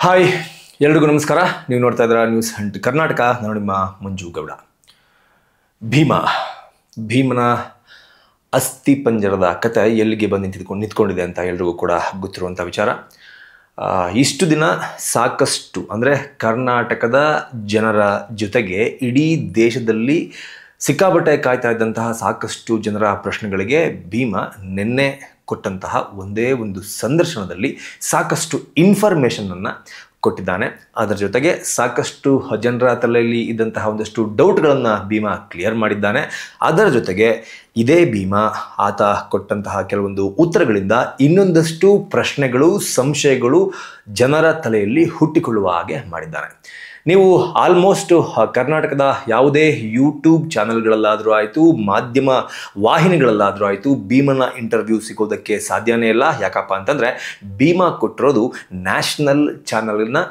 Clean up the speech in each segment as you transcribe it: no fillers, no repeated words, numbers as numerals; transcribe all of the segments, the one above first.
Hi ಎಲ್ರಿಗೂ ನಮಸ್ಕಾರ. ನೀವು ನೋಡ್ತಾ ಇದ್ದೀರಾ ನ್ಯೂಸ್ ಹಂಟ್ ಕರ್ನಾಟಕ. ನಾನು ನಿಮ್ಮ ಮಂಜು ಗೌಡ. ಭೀಮನ ಅಸ್ಥಿ ಪಂಜರದ ಕತೆ ಎಲ್ಲಿಗೆ ಬಂದು ನಿಂತ್ಕೊಂಡಿದೆ ಅಂತ ಎಲ್ರಿಗೂ ಕೂಡ ಗೊತ್ತಿರುವಂಥ ವಿಚಾರ. ಇಷ್ಟು ದಿನ ಸಾಕಷ್ಟು ಅಂದರೆ ಕರ್ನಾಟಕದ ಜನರ ಜೊತೆಗೆ ಇಡೀ ದೇಶದಲ್ಲಿ ಸಿಕ್ಕಾಪಟ್ಟೆ ಕಾಯ್ತಾ ಇದ್ದಂತಹ ಸಾಕಷ್ಟು ಜನರ ಪ್ರಶ್ನೆಗಳಿಗೆ ಭೀಮ ನಿನ್ನೆ ಕೊಟ್ಟಂತಹ ಒಂದೇ ಒಂದು ಸಂದರ್ಶನದಲ್ಲಿ ಸಾಕಷ್ಟು ಇನ್ಫಾರ್ಮೇಷನನ್ನು ಕೊಟ್ಟಿದ್ದಾನೆ. ಅದರ ಜೊತೆಗೆ ಸಾಕಷ್ಟು ಜನರ ತಲೆಯಲ್ಲಿ ಇದ್ದಂತಹ ಒಂದಷ್ಟು ಡೌಟ್ಗಳನ್ನು ಭೀಮ ಕ್ಲಿಯರ್ ಮಾಡಿದ್ದಾನೆ. ಅದರ ಜೊತೆಗೆ ಇದೇ ಭೀಮ ಆತ ಕೊಟ್ಟಂತಹ ಕೆಲವೊಂದು ಉತ್ತರಗಳಿಂದ ಇನ್ನೊಂದಷ್ಟು ಪ್ರಶ್ನೆಗಳು, ಸಂಶಯಗಳು ಜನರ ತಲೆಯಲ್ಲಿ ಹುಟ್ಟಿಕೊಳ್ಳುವ ಹಾಗೆ ಮಾಡಿದ್ದಾನೆ. ನೀವು ಆಲ್ಮೋಸ್ಟ್ ಕರ್ನಾಟಕದ ಯಾವುದೇ ಯೂಟ್ಯೂಬ್ ಚಾನಲ್ಗಳಲ್ಲಾದರೂ ಆಯಿತು, ಮಾಧ್ಯಮ ವಾಹಿನಿಗಳಲ್ಲಾದರೂ ಆಯಿತು, ಭೀಮನ ಇಂಟರ್ವ್ಯೂ ಸಿಗೋದಕ್ಕೆ ಸಾಧ್ಯನೇ ಇಲ್ಲ. ಯಾಕಪ್ಪ ಅಂತಂದರೆ ಭೀಮ ಕೊಟ್ಟಿರೋದು ನ್ಯಾಷನಲ್ ಚಾನಲ್ನ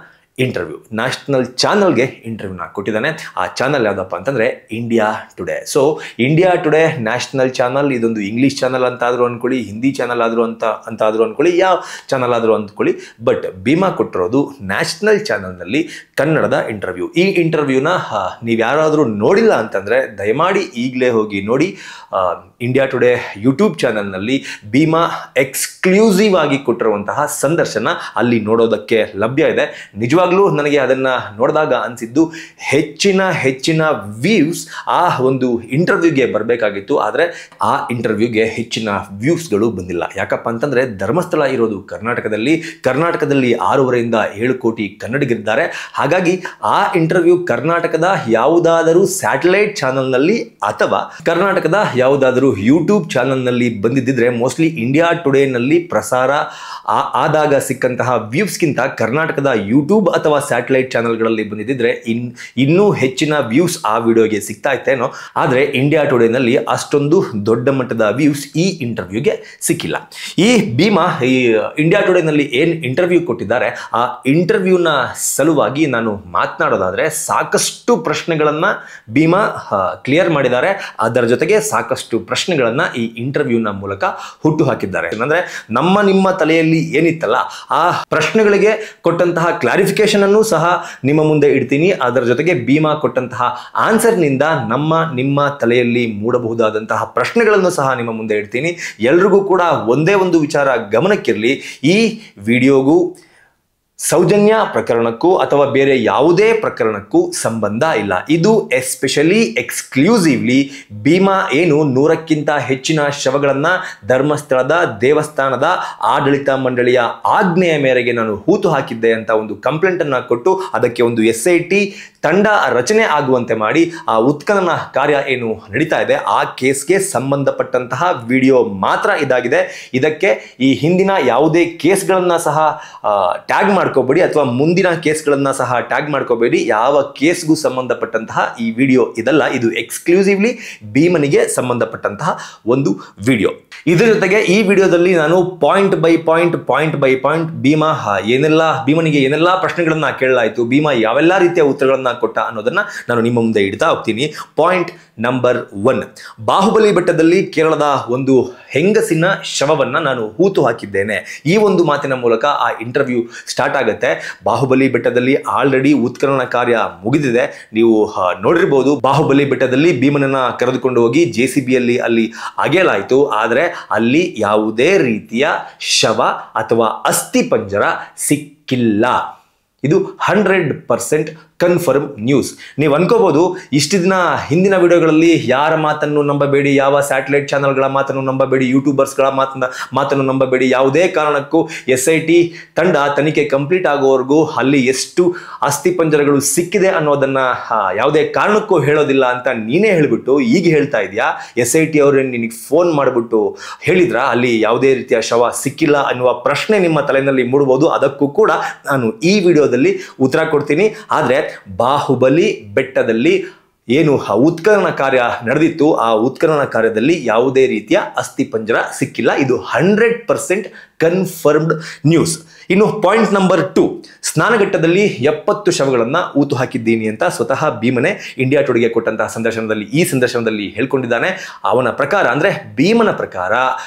ಇಂಟರ್ವ್ಯೂ. ನ್ಯಾಷನಲ್ ಚಾನಲ್ಗೆ ಇಂಟರ್ವ್ಯೂನ ಕೊಟ್ಟಿದ್ದಾನೆ. ಆ ಚಾನಲ್ ಯಾವುದಪ್ಪ ಅಂತಂದರೆ India today. So India today national channel, ಇದೊಂದು ಇಂಗ್ಲೀಷ್ ಚಾನಲ್ ಅಂತಾದರೂ ಅಂದ್ಕೊಳ್ಳಿ, ಹಿಂದಿ ಚಾನಲ್ ಆದರೂ ಅಂತಾದರೂ ಅಂದ್ಕೊಳ್ಳಿ, ಯಾವ ಚಾನಲ್ ಆದರೂ ಅಂದ್ಕೊಳ್ಳಿ. ಬಟ್ ಭೀಮ ಕೊಟ್ಟಿರೋದು ನ್ಯಾಷನಲ್ ಚಾನಲ್ನಲ್ಲಿ ಕನ್ನಡದ ಇಂಟರ್ವ್ಯೂ. ಈ ಇಂಟರ್ವ್ಯೂನ ನೀವು ಯಾರಾದರೂ ನೋಡಿಲ್ಲ ಅಂತಂದರೆ ದಯಮಾಡಿ ಈಗಲೇ ಹೋಗಿ ನೋಡಿ. ಇಂಡಿಯಾ ಟುಡೇ ಯೂಟ್ಯೂಬ್ ಚಾನಲ್ನಲ್ಲಿ ಭೀಮ ಎಕ್ಸ್ಕ್ಲೂಸಿವ್ ಆಗಿ ಕೊಟ್ಟಿರುವಂತಹ ಸಂದರ್ಶನ ಅಲ್ಲಿ ನೋಡೋದಕ್ಕೆ ಲಭ್ಯ ಇದೆ. ನಿಜವಾಗ್ಲೂ ನನಗೆ ಅದನ್ನು ನೋಡಿದಾಗ ಅನಿಸಿದ್ದು ಹೆಚ್ಚಿನ ವ್ಯೂಸ್ ಆ ಒಂದು ಇಂಟರ್ವ್ಯೂಗೆ ಬರಬೇಕಾಗಿತ್ತು. ಆದರೆ ಆ ಇಂಟರ್ವ್ಯೂಗೆ ಹೆಚ್ಚಿನ ವ್ಯೂಸ್ಗಳು ಬಂದಿಲ್ಲ. ಯಾಕಪ್ಪ ಅಂತಂದರೆ ಧರ್ಮಸ್ಥಳ ಇರೋದು ಕರ್ನಾಟಕದಲ್ಲಿ 6.5 ರಿಂದ 7 ಕೋಟಿ ಕನ್ನಡಿಗರಿದ್ದಾರೆ. ಹಾಗಾಗಿ ಆ ಇಂಟರ್ವ್ಯೂ ಕರ್ನಾಟಕದ ಯಾವುದಾದರೂ ಸ್ಯಾಟಲೈಟ್ ಚಾನಲ್ನಲ್ಲಿ ಅಥವಾ ಕರ್ನಾಟಕದ ಯಾವುದಾದರೂ ಯೂಟ್ಯೂಬ್ ಚಾನಲ್ನಲ್ಲಿ ಬಂದಿದ್ದರೆ ಮೋಸ್ಟ್ಲಿ ಇಂಡಿಯಾ ಟುಡೇನಲ್ಲಿ ಪ್ರಸಾರ ಆದಾಗ ಸಿಕ್ಕಂತಹ ವ್ಯೂಸ್ಗಿಂತ ಕರ್ನಾಟಕದ ಯೂಟ್ಯೂಬ್ ಅಥವಾ ಸ್ಯಾಟಲೈಟ್ ಚಾನಲ್ಗಳಲ್ಲಿ ಬಂದಿದ್ದರೆ ಇನ್ನೂ ಹೆಚ್ಚಿನ ವ್ಯೂಸ್ ಆ ವಿಡಿಯೋಗೆ ಸಿಗ್ತಾ ಇತ್ತೇನೋ. ಆದರೆ ಇಂಡಿಯಾ ಟುಡೇನಲ್ಲಿ ಅಷ್ಟೊಂದು ದೊಡ್ಡ ಮಟ್ಟದ ವ್ಯೂಸ್ ಈ ಇಂಟರ್ವ್ಯೂಗೆ ಸಿಕ್ಕಿಲ್ಲ. ಈ ಭೀಮ ಈ ಇಂಡಿಯಾ ಟುಡೇನಲ್ಲಿ ಏನು ಇಂಟರ್ವ್ಯೂ ಕೊಟ್ಟಿದ್ದಾರೆ ಆ ಇಂಟರ್ವ್ಯೂನ ಸಲುವಾಗಿ ನಾನು ಮಾತನಾಡೋದಾದರೆ ಸಾಕಷ್ಟು ಪ್ರಶ್ನೆಗಳನ್ನು ಭೀಮ ಕ್ಲಿಯರ್ ಮಾಡಿದ್ದಾರೆ. ಅದರ ಜೊತೆಗೆ ಸಾಕಷ್ಟು ಪ್ರಶ್ನೆಗಳನ್ನು ಈ ಇಂಟರ್ವ್ಯೂನ ಮೂಲಕ ಹುಟ್ಟು ಹಾಕಿದ್ದಾರೆ. ಅಂದರೆ ನಿಮ್ಮ ತಲೆಯಲ್ಲಿ ಏನಿತ್ತಲ್ಲ ಆ ಪ್ರಶ್ನೆಗಳಿಗೆ ಕೊಟ್ಟಂತಹ ಕ್ಲಾರಿಫಿಕೇಶನ್ ಅನ್ನು ಸಹ ನಿಮ್ಮ ಮುಂದೆ ಇಡ್ತೀನಿ. ಅದರ ಜೊತೆಗೆ ಭೀಮ ಕೊಟ್ಟಂತಹ ಆನ್ಸರ್ನಿಂದ ನಿಮ್ಮ ತಲೆಯಲ್ಲಿ ಮೂಡಬಹುದಾದಂತಹ ಪ್ರಶ್ನೆಗಳನ್ನು ಸಹ ನಿಮ್ಮ ಮುಂದೆ ಇಡ್ತೀನಿ. ಎಲ್ರಿಗೂ ಕೂಡ ಒಂದೇ ಒಂದು ವಿಚಾರ ಗಮನಕ್ಕಿರಲಿ, ಈ ವಿಡಿಯೋಗೂ ಸೌಜನ್ಯ ಪ್ರಕರಣಕ್ಕೂ ಅಥವಾ ಬೇರೆ ಯಾವುದೇ ಪ್ರಕರಣಕ್ಕೂ ಸಂಬಂಧ ಇಲ್ಲ. ಇದು ಎಸ್ಪೆಷಲಿ ಎಕ್ಸ್ಕ್ಲೂಸಿವ್ಲಿ ಭೀಮ ಏನು 100ಕ್ಕಿಂತ ಹೆಚ್ಚಿನ ಶವಗಳನ್ನು ಧರ್ಮಸ್ಥಳದ ದೇವಸ್ಥಾನದ ಆಡಳಿತ ಮಂಡಳಿಯ ಆಜ್ಞೆಯ ಮೇರೆಗೆ ನಾನು ಹೂತು ಹಾಕಿದ್ದೆ ಅಂತ ಒಂದು ಕಂಪ್ಲೇಂಟನ್ನು ಕೊಟ್ಟು ಅದಕ್ಕೆ ಒಂದು SIT ತಂಡ ರಚನೆ ಆಗುವಂತೆ ಮಾಡಿ ಆ ಉತ್ಖನನ ಕಾರ್ಯ ಏನು ನಡೀತಾ ಇದೆ ಆ ಕೇಸ್ಗೆ ಸಂಬಂಧಪಟ್ಟಂತಹ ವಿಡಿಯೋ ಮಾತ್ರ ಇದಾಗಿದೆ. ಇದಕ್ಕೆ ಈ ಹಿಂದಿನ ಯಾವುದೇ ಕೇಸ್ಗಳನ್ನು ಸಹ ಟ್ಯಾಗ್ ಮಾಡ್ಕೋಬೇಡಿ ಅಥವಾ ಮುಂದಿನ ಕೇಸ್ಗಳನ್ನು ಸಹ ಟ್ಯಾಗ್ ಮಾಡ್ಕೋಬೇಡಿ. ಯಾವ ಕೇಸ್ಗೂ ಸಂಬಂಧಪಟ್ಟಂತಹ ಈ ವಿಡಿಯೋ ಇದಲ್ಲ. ಇದು ಎಕ್ಸ್ಕ್ಲೂಸಿವ್ಲಿ ಭೀಮನಿಗೆ ಸಂಬಂಧಪಟ್ಟಂತಹ ಒಂದು ವಿಡಿಯೋ. ಇದರ ಜೊತೆಗೆ ಈ ವಿಡಿಯೋದಲ್ಲಿ ನಾನು ಪಾಯಿಂಟ್ ಬೈ ಪಾಯಿಂಟ್ ಭೀಮನಿಗೆ ಏನೆಲ್ಲ ಪ್ರಶ್ನೆಗಳನ್ನ ಕೇಳಲಾಯಿತು, ಭೀಮ ಯಾವೆಲ್ಲ ರೀತಿಯ ಉತ್ತರಗಳನ್ನ ಕೊಟ್ಟ ಅನ್ನೋದನ್ನ ನಾನು ನಿಮ್ಮ ಮುಂದೆ ಇಡ್ತಾ ಹೋಗ್ತೀನಿ. ಪಾಯಿಂಟ್ ನಂಬರ್ 1, ಬಾಹುಬಲಿ ಬೆಟ್ಟದಲ್ಲಿ ಕೇರಳದ ಒಂದು ಹೆಂಗಸಿನ ಶವವನ್ನ ನಾನು ಹೂತು ಹಾಕಿದ್ದೇನೆ. ಈ ಒಂದು ಮಾತಿನ ಮೂಲಕ ಆ ಇಂಟರ್ವ್ಯೂ ಸ್ಟಾರ್ಟ್ ಆಗುತ್ತೆ. ಬಾಹುಬಲಿ ಬೆಟ್ಟದಲ್ಲಿ ಆಲ್ರೆಡಿ ಉತ್ಖನನ ಕಾರ್ಯ ಮುಗಿದಿದೆ. ನೀವು ನೋಡಿರ್ಬೋದು, ಬಾಹುಬಲಿ ಬೆಟ್ಟದಲ್ಲಿ ಭೀಮನನ್ನ ಕರೆದುಕೊಂಡು ಹೋಗಿ JCBಯಲ್ಲಿ ಅಲ್ಲಿ ಅಗೆಯಲಾಯಿತು. ಆದರೆ ಅಲ್ಲಿ ಯಾವುದೇ ರೀತಿಯ ಶವ ಅಥವಾ ಅಸ್ಥಿ ಪಂಜರ ಸಿಕ್ಕಿಲ್ಲ. ಇದು 100% ಕನ್ಫರ್ಮ್ ನ್ಯೂಸ್. ನೀವು ಅನ್ಕೋಬಹುದು ಇಷ್ಟು ದಿನ ಹಿಂದಿನ ವಿಡಿಯೋಗಳಲ್ಲಿ ಯಾರ ಮಾತನ್ನು ನಂಬಬೇಡಿ, ಯಾವ ಸ್ಯಾಟಲೈಟ್ ಚಾನಲ್ಗಳ ಮಾತನ್ನು ನಂಬಬೇಡಿ, ಯೂಟ್ಯೂಬರ್ಸ್ಗಳ ಮಾತನ್ನು ನಂಬಬೇಡಿ, ಯಾವುದೇ ಕಾರಣಕ್ಕೂ SIT ತಂಡ ತನಿಖೆ ಕಂಪ್ಲೀಟ್ ಆಗೋವರೆಗೂ ಅಲ್ಲಿ ಎಷ್ಟು ಅಸ್ಥಿ ಪಂಜರಗಳು ಸಿಕ್ಕಿದೆ ಅನ್ನೋದನ್ನ ಯಾವುದೇ ಕಾರಣಕ್ಕೂ ಹೇಳೋದಿಲ್ಲ ಅಂತ ನೀನೇ ಹೇಳಿಬಿಟ್ಟು ಈಗ ಹೇಳ್ತಾ ಇದೆಯಾ? SIT ಅವರು ನಿನಗೆ ಫೋನ್ ಮಾಡಿಬಿಟ್ಟು ಹೇಳಿದ್ರ ಅಲ್ಲಿ ಯಾವುದೇ ರೀತಿಯ ಶವ ಸಿಕ್ಕಿಲ್ಲ ಅನ್ನುವ ಪ್ರಶ್ನೆ ನಿಮ್ಮ ತಲೆಯಲ್ಲಿ ಮೂಡಬಹುದು. ಅದಕ್ಕೂ ಕೂಡ ನಾನು ಈ ವಿಡಿಯೋದಲ್ಲಿ ಉತ್ತರ ಕೊಡ್ತೀನಿ. ಆದರೆ ಬಾಹುಬಲಿ ಬೆಟ್ಟದಲ್ಲಿ ಏನು ಉತ್ಖನನ ಕಾರ್ಯ ನಡೆದಿತ್ತು ಆ ಉತ್ಖನನ ಕಾರ್ಯದಲ್ಲಿ ಯಾವುದೇ ರೀತಿಯ ಅಸ್ಥಿ ಪಂಜರ ಸಿಕ್ಕಿಲ್ಲ. ಇದು 100% ಕನ್ಫರ್ಮ್ಡ್ ನ್ಯೂಸ್. ಇನ್ನು ಪಾಯಿಂಟ್ ನಂಬರ್ 2, ಸ್ನಾನಘಟ್ಟದಲ್ಲಿ 70 ಶವಗಳನ್ನು ಊತು ಹಾಕಿದ್ದೀನಿ ಅಂತ ಸ್ವತಃ ಭೀಮನೆ ಇಂಡಿಯಾ ಟುಡೆಗೆ ಕೊಟ್ಟಂತಹ ಈ ಸಂದರ್ಶನದಲ್ಲಿ ಹೇಳ್ಕೊಂಡಿದ್ದಾನೆ. ಅವನ ಪ್ರಕಾರ ಅಂದರೆ ಭೀಮನ ಪ್ರಕಾರ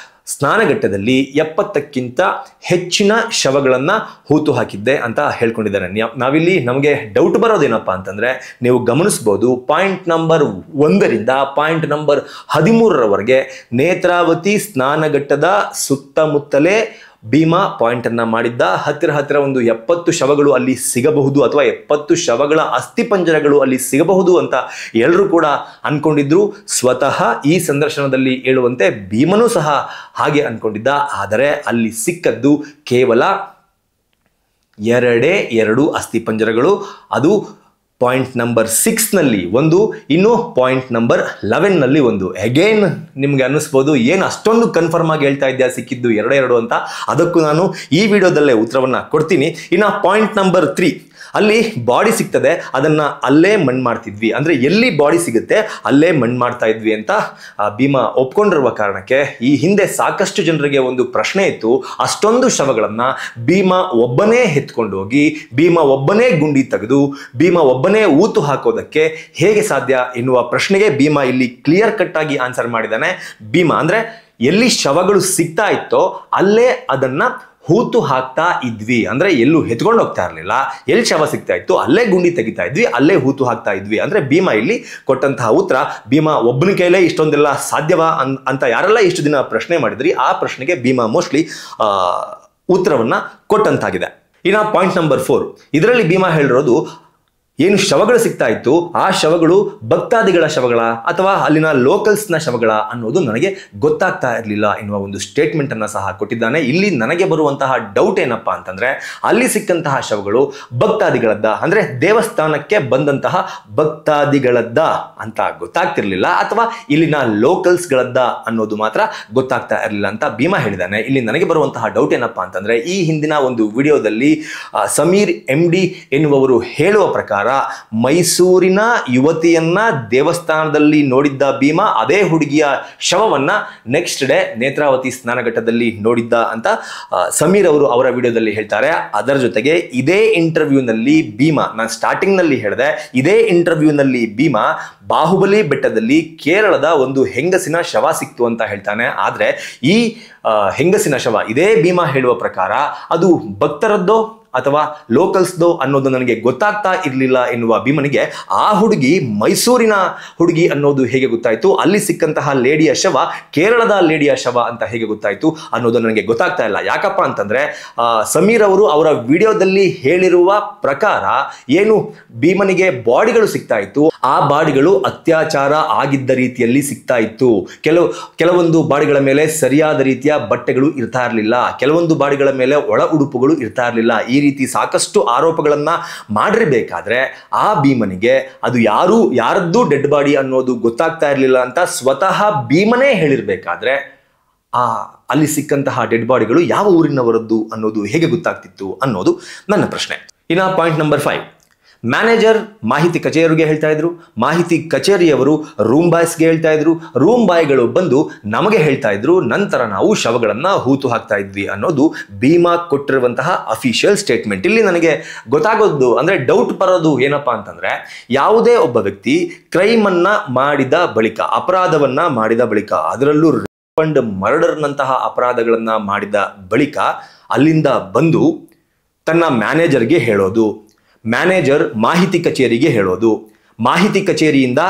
ಸ್ನಾನಘಟ್ಟದಲ್ಲಿ 70ಕ್ಕಿಂತ ಹೆಚ್ಚಿನ ಶವಗಳನ್ನು ಹೂತು ಹಾಕಿದ್ದೆ ಅಂತ ಹೇಳ್ಕೊಂಡಿದ್ದಾನೆ. ನಾವಿಲ್ಲಿ ನಮಗೆ ಡೌಟ್ ಬರೋದೇನಪ್ಪ ಅಂತಂದ್ರೆ, ನೀವು ಗಮನಿಸಬಹುದು ಪಾಯಿಂಟ್ ನಂಬರ್ 1ರಿಂದ ಪಾಯಿಂಟ್ ನಂಬರ್ 13ರವರೆಗೆ ನೇತ್ರಾವತಿ ಸ್ನಾನಘಟ್ಟದ ಸುತ್ತಮುತ್ತಲೇ ಭೀಮಾ ಪಾಯಿಂಟ್ ಅನ್ನ ಮಾಡಿದ್ದ. ಹತ್ತಿರ ಒಂದು 70 ಶವಗಳು ಅಲ್ಲಿ ಸಿಗಬಹುದು ಅಥವಾ 70 ಶವಗಳ ಅಸ್ಥಿಪಂಜರಗಳು ಅಲ್ಲಿ ಸಿಗಬಹುದು ಅಂತ ಎಲ್ಲರೂ ಕೂಡ ಅನ್ಕೊಂಡಿದ್ರು. ಸ್ವತಃ ಈ ಸಂದರ್ಶನದಲ್ಲಿ ಹೇಳುವಂತೆ ಭೀಮನೂ ಸಹ ಹಾಗೆ ಅನ್ಕೊಂಡಿದ್ದ. ಆದರೆ ಅಲ್ಲಿ ಸಿಕ್ಕದ್ದು ಕೇವಲ 2 ಅಸ್ಥಿಪಂಜರಗಳು. ಅದು ಪಾಯಿಂಟ್ ನಂಬರ್ 6ನಲ್ಲಿ ಒಂದು, ಇನ್ನು ಪಾಯಿಂಟ್ ನಂಬರ್ 11ನಲ್ಲಿ ಒಂದು. ಅಗೇನ್ ನಿಮ್ಗೆ ಅನ್ನಿಸ್ಬೋದು, ಏನು ಅಷ್ಟೊಂದು ಕನ್ಫರ್ಮ್ ಆಗಿ ಹೇಳ್ತಾ ಇದ್ಯಾ ಸಿಕ್ಕಿದ್ದು 2 ಅಂತ. ಅದಕ್ಕೂ ನಾನು ಈ ವಿಡಿಯೋದಲ್ಲೇ ಉತ್ತರವನ್ನ ಕೊಡ್ತೀನಿ. ಇನ್ನು ಪಾಯಿಂಟ್ ನಂಬರ್ 3, ಅಲ್ಲಿ ಬಾಡಿ ಸಿಗ್ತದೆ, ಅದನ್ನ ಅಲ್ಲೇ ಮಣ್ಣು ಮಾಡ್ತಿದ್ವಿ, ಅಂದ್ರೆ ಎಲ್ಲಿ ಬಾಡಿ ಸಿಗುತ್ತೆ ಅಲ್ಲೇ ಮಣ್ಣು ಮಾಡ್ತಾ ಇದ್ವಿ ಅಂತ ಭೀಮಾ ಒಪ್ಕೊಂಡಿರುವ ಕಾರಣಕ್ಕೆ ಈ ಹಿಂದೆ ಸಾಕಷ್ಟು ಜನರಿಗೆ ಒಂದು ಪ್ರಶ್ನೆ ಇತ್ತು, ಅಷ್ಟೊಂದು ಶವಗಳನ್ನ ಭೀಮಾ ಒಬ್ಬನೇ ಎತ್ಕೊಂಡು ಹೋಗಿ, ಭೀಮಾ ಒಬ್ಬನೇ ಗುಂಡಿ ತೆಗೆದು, ಭೀಮಾ ಒಬ್ಬನೇ ಊತು ಹಾಕೋದಕ್ಕೆ ಹೇಗೆ ಸಾಧ್ಯ ಎನ್ನುವ ಪ್ರಶ್ನೆಗೆ ಭೀಮಾ ಇಲ್ಲಿ ಕ್ಲಿಯರ್ ಕಟ್ ಆಗಿ ಆನ್ಸರ್ ಮಾಡಿದ್ದಾನೆ. ಭೀಮಾ ಅಂದ್ರೆ ಎಲ್ಲಿ ಶವಗಳು ಸಿಗ್ತಾ ಇತ್ತೋ ಅಲ್ಲೇ ಅದನ್ನ ಹೂತು ಹಾಕ್ತಾ ಇದ್ವಿ, ಅಂದ್ರೆ ಎಲ್ಲೂ ಎತ್ಕೊಂಡು ಹೋಗ್ತಾ ಇರಲಿಲ್ಲ. ಎಲ್ಲಿ ಶವ ಸಿಗ್ತಾ ಇತ್ತು ಅಲ್ಲೇ ಗುಂಡಿ ತೆಗಿತಾ ಇದ್ವಿ, ಅಲ್ಲೇ ಹೂತು ಹಾಕ್ತಾ ಇದ್ವಿ. ಅಂದ್ರೆ ಭೀಮಾ ಇಲ್ಲಿ ಕೊಟ್ಟಂತಹ ಉತ್ತರ, ಭೀಮಾ ಒಬ್ಬನ ಕೈಲೇ ಇಷ್ಟೊಂದೆಲ್ಲ ಸಾಧ್ಯವಾ ಅಂತ ಯಾರೆಲ್ಲ ಇಷ್ಟು ದಿನ ಪ್ರಶ್ನೆ ಮಾಡಿದ್ರಿ, ಆ ಪ್ರಶ್ನೆಗೆ ಭೀಮಾ ಮೋಸ್ಟ್ಲಿ ಉತ್ತರವನ್ನ ಕೊಟ್ಟಂತಾಗಿದೆ. ಇನ್ನು ಪಾಯಿಂಟ್ ನಂಬರ್ 4, ಇದರಲ್ಲಿ ಭೀಮಾ ಹೇಳಿರೋದು, ಏನು ಶವಗಳು ಸಿಗ್ತಾ ಇತ್ತು ಆ ಶವಗಳು ಭಕ್ತಾದಿಗಳ ಶವಗಳ ಅಥವಾ ಅಲ್ಲಿನ ಲೋಕಲ್ಸ್ನ ಶವಗಳ ಅನ್ನೋದು ನನಗೆ ಗೊತ್ತಾಗ್ತಾ ಇರಲಿಲ್ಲ ಎನ್ನುವ ಒಂದು ಸ್ಟೇಟ್ಮೆಂಟ್ ಅನ್ನ ಸಹ ಕೊಟ್ಟಿದ್ದಾನೆ. ಇಲ್ಲಿ ನನಗೆ ಬರುವಂತಹ ಡೌಟ್ ಏನಪ್ಪಾ ಅಂತಂದ್ರೆ, ಅಲ್ಲಿ ಸಿಕ್ಕಂತಹ ಶವಗಳು ಭಕ್ತಾದಿಗಳದ್ದ, ಅಂದ್ರೆ ದೇವಸ್ಥಾನಕ್ಕೆ ಬಂದಂತಹ ಭಕ್ತಾದಿಗಳದ್ದ ಅಂತ ಗೊತ್ತಾಗ್ತಿರ್ಲಿಲ್ಲ, ಅಥವಾ ಇಲ್ಲಿನ ಲೋಕಲ್ಸ್ಗಳದ್ದ ಅನ್ನೋದು ಮಾತ್ರ ಗೊತ್ತಾಗ್ತಾ ಇರಲಿಲ್ಲ ಅಂತ ಭೀಮಾ ಹೇಳಿದ್ದಾನೆ. ಇಲ್ಲಿ ನನಗೆ ಬರುವಂತಹ ಡೌಟ್ ಏನಪ್ಪಾ ಅಂತಂದ್ರೆ, ಈ ಹಿಂದಿನ ಒಂದು ವಿಡಿಯೋದಲ್ಲಿ ಸಮೀರ್ MD ಎನ್ನುವವರು ಹೇಳುವ ಪ್ರಕಾರ ಮೈಸೂರಿನ ಯುವತಿಯನ್ನ ದೇವಸ್ಥಾನದಲ್ಲಿ ನೋಡಿದ್ದ ಭೀಮಾ ಅದೇ ಹುಡುಗಿಯ ಶವವನ್ನ ನೆಕ್ಸ್ಟ್ ಡೇ ನೇತ್ರಾವತಿ ಸ್ನಾನಘಟ್ಟದಲ್ಲಿ ನೋಡಿದ್ದ ಅಂತ ಸಮೀರ್ ಅವರು ಅವರ ವಿಡಿಯೋದಲ್ಲಿ ಹೇಳ್ತಾರೆ. ಅದರ ಜೊತೆಗೆ ಇದೇ ಇಂಟರ್ವ್ಯೂನಲ್ಲಿ ಭೀಮಾ, ನಾನು ಸ್ಟಾರ್ಟಿಂಗ್ ನಲ್ಲಿ ಹೇಳಿದೆ, ಇದೇ ಇಂಟರ್ವ್ಯೂನಲ್ಲಿ ಭೀಮಾ ಬಾಹುಬಲಿ ಬೆಟ್ಟದಲ್ಲಿ ಕೇರಳದ ಒಂದು ಹೆಂಗಸಿನ ಶವ ಸಿಕ್ತು ಅಂತ ಹೇಳ್ತಾನೆ. ಆದ್ರೆ ಈ ಹೆಂಗಸಿನ ಶವ ಇದೇ ಭೀಮಾ ಹೇಳುವ ಪ್ರಕಾರ ಅದು ಭಕ್ತರದ್ದೋ ಅಥವಾ ಲೋಕಲ್ಸ್ದೋ ಅನ್ನೋದು ನನಗೆ ಗೊತ್ತಾಗ್ತಾ ಇರಲಿಲ್ಲ ಎನ್ನುವ ಭೀಮನಿಗೆ ಆ ಹುಡುಗಿ ಮೈಸೂರಿನ ಹುಡುಗಿ ಅನ್ನೋದು ಹೇಗೆ ಗೊತ್ತಾಯ್ತು, ಅಲ್ಲಿ ಸಿಕ್ಕಂತಹ ಲೇಡಿಯ ಶವ ಕೇರಳದ ಲೇಡಿಯ ಶವ ಅಂತ ಹೇಗೆ ಗೊತ್ತಾಯ್ತು ಅನ್ನೋದು ನನಗೆ ಗೊತ್ತಾಗ್ತಾ ಇಲ್ಲ. ಯಾಕಪ್ಪ ಅಂತಂದ್ರೆ ಸಮೀರ್ ಅವರು ಅವರ ವಿಡಿಯೋದಲ್ಲಿ ಹೇಳಿರುವ ಪ್ರಕಾರ ಏನು ಭೀಮನಿಗೆ ಬಾಡಿಗಳು ಸಿಗ್ತಾ ಇತ್ತು, ಆ ಬಾಡಿಗಳು ಅತ್ಯಾಚಾರ ಆಗಿದ್ದ ರೀತಿಯಲ್ಲಿ ಸಿಗ್ತಾ ಇತ್ತು. ಕೆಲವೊಂದು ಬಾಡಿಗಳ ಮೇಲೆ ಸರಿಯಾದ ರೀತಿಯ ಬಟ್ಟೆಗಳು ಇರ್ತಾ ಇರಲಿಲ್ಲ, ಕೆಲವೊಂದು ಬಾಡಿಗಳ ಮೇಲೆ ಒಳ ಉಡುಪುಗಳು ಇರ್ತಾ ಇರಲಿಲ್ಲ. ಈ ರೀತಿ ಸಾಕಷ್ಟು ಆರೋಪಗಳನ್ನ ಮಾಡಿರಬೇಕಾದ್ರೆ ಆ ಭೀಮನಿಗೆ ಅದು ಯಾರದ್ದು ಡೆಡ್ ಬಾಡಿ ಅನ್ನೋದು ಗೊತ್ತಾಗ್ತಾ ಇರಲಿಲ್ಲ ಅಂತ ಸ್ವತಃ ಭೀಮನೇ ಹೇಳಿರ್ಬೇಕಾದ್ರೆ ಅಲ್ಲಿ ಸಿಕ್ಕಂತಹ ಡೆಡ್ ಬಾಡಿಗಳು ಯಾವ ಊರಿನವರದ್ದು ಅನ್ನೋದು ಹೇಗೆ ಗೊತ್ತಾಗ್ತಿತ್ತು ಅನ್ನೋದು ನನ್ನ ಪ್ರಶ್ನೆ. ಇನ್ನು ಪಾಯಿಂಟ್ ನಂಬರ್ 5, ಮ್ಯಾನೇಜರ್ ಮಾಹಿತಿ ಕಚೇರಿಗೆ ಹೇಳ್ತಾ ಇದ್ರು, ಮಾಹಿತಿ ಕಚೇರಿಯವರು ರೂಮ್ ಬಾಯ್ಸ್ಗೆ ಹೇಳ್ತಾ ಇದ್ರು, ರೂಮ್ ಬಾಯ್ಗಳು ಬಂದು ನಮಗೆ ಹೇಳ್ತಾ ಇದ್ರು, ನಂತರ ನಾವು ಶವಗಳನ್ನ ಹೂತು ಹಾಕ್ತಾ ಇದ್ವಿ ಅನ್ನೋದು ಭೀಮಾ ಕೊಟ್ಟಿರುವಂತಹ ಅಫಿಷಿಯಲ್ ಸ್ಟೇಟ್ಮೆಂಟ್. ಇಲ್ಲಿ ನನಗೆ ಗೊತ್ತಾಗೋದು ಅಂದ್ರೆ ಡೌಟ್ ಬರೋದು ಏನಪ್ಪಾ ಅಂತಂದ್ರೆ, ಯಾವುದೇ ಒಬ್ಬ ವ್ಯಕ್ತಿ ಕ್ರೈಮ್ ಅನ್ನ ಮಾಡಿದ ಬಳಿಕ, ಅಪರಾಧವನ್ನ ಮಾಡಿದ ಬಳಿಕ, ಅದರಲ್ಲೂ ರೇಪ್ ಅಂಡ್ ಮರ್ಡರ್ನಂತಹ ಅಪರಾಧಗಳನ್ನ ಮಾಡಿದ ಬಳಿಕ ಅಲ್ಲಿಂದ ಬಂದು ತನ್ನ ಮ್ಯಾನೇಜರ್ಗೆ ಹೇಳೋದು, ಮ್ಯಾನೇಜರ್ ಮಾಹಿತಿ ಕಚೇರಿಗೆ ಹೇಳೋದು, ಮಾಹಿತಿ ಕಚೇರಿಯಿಂದ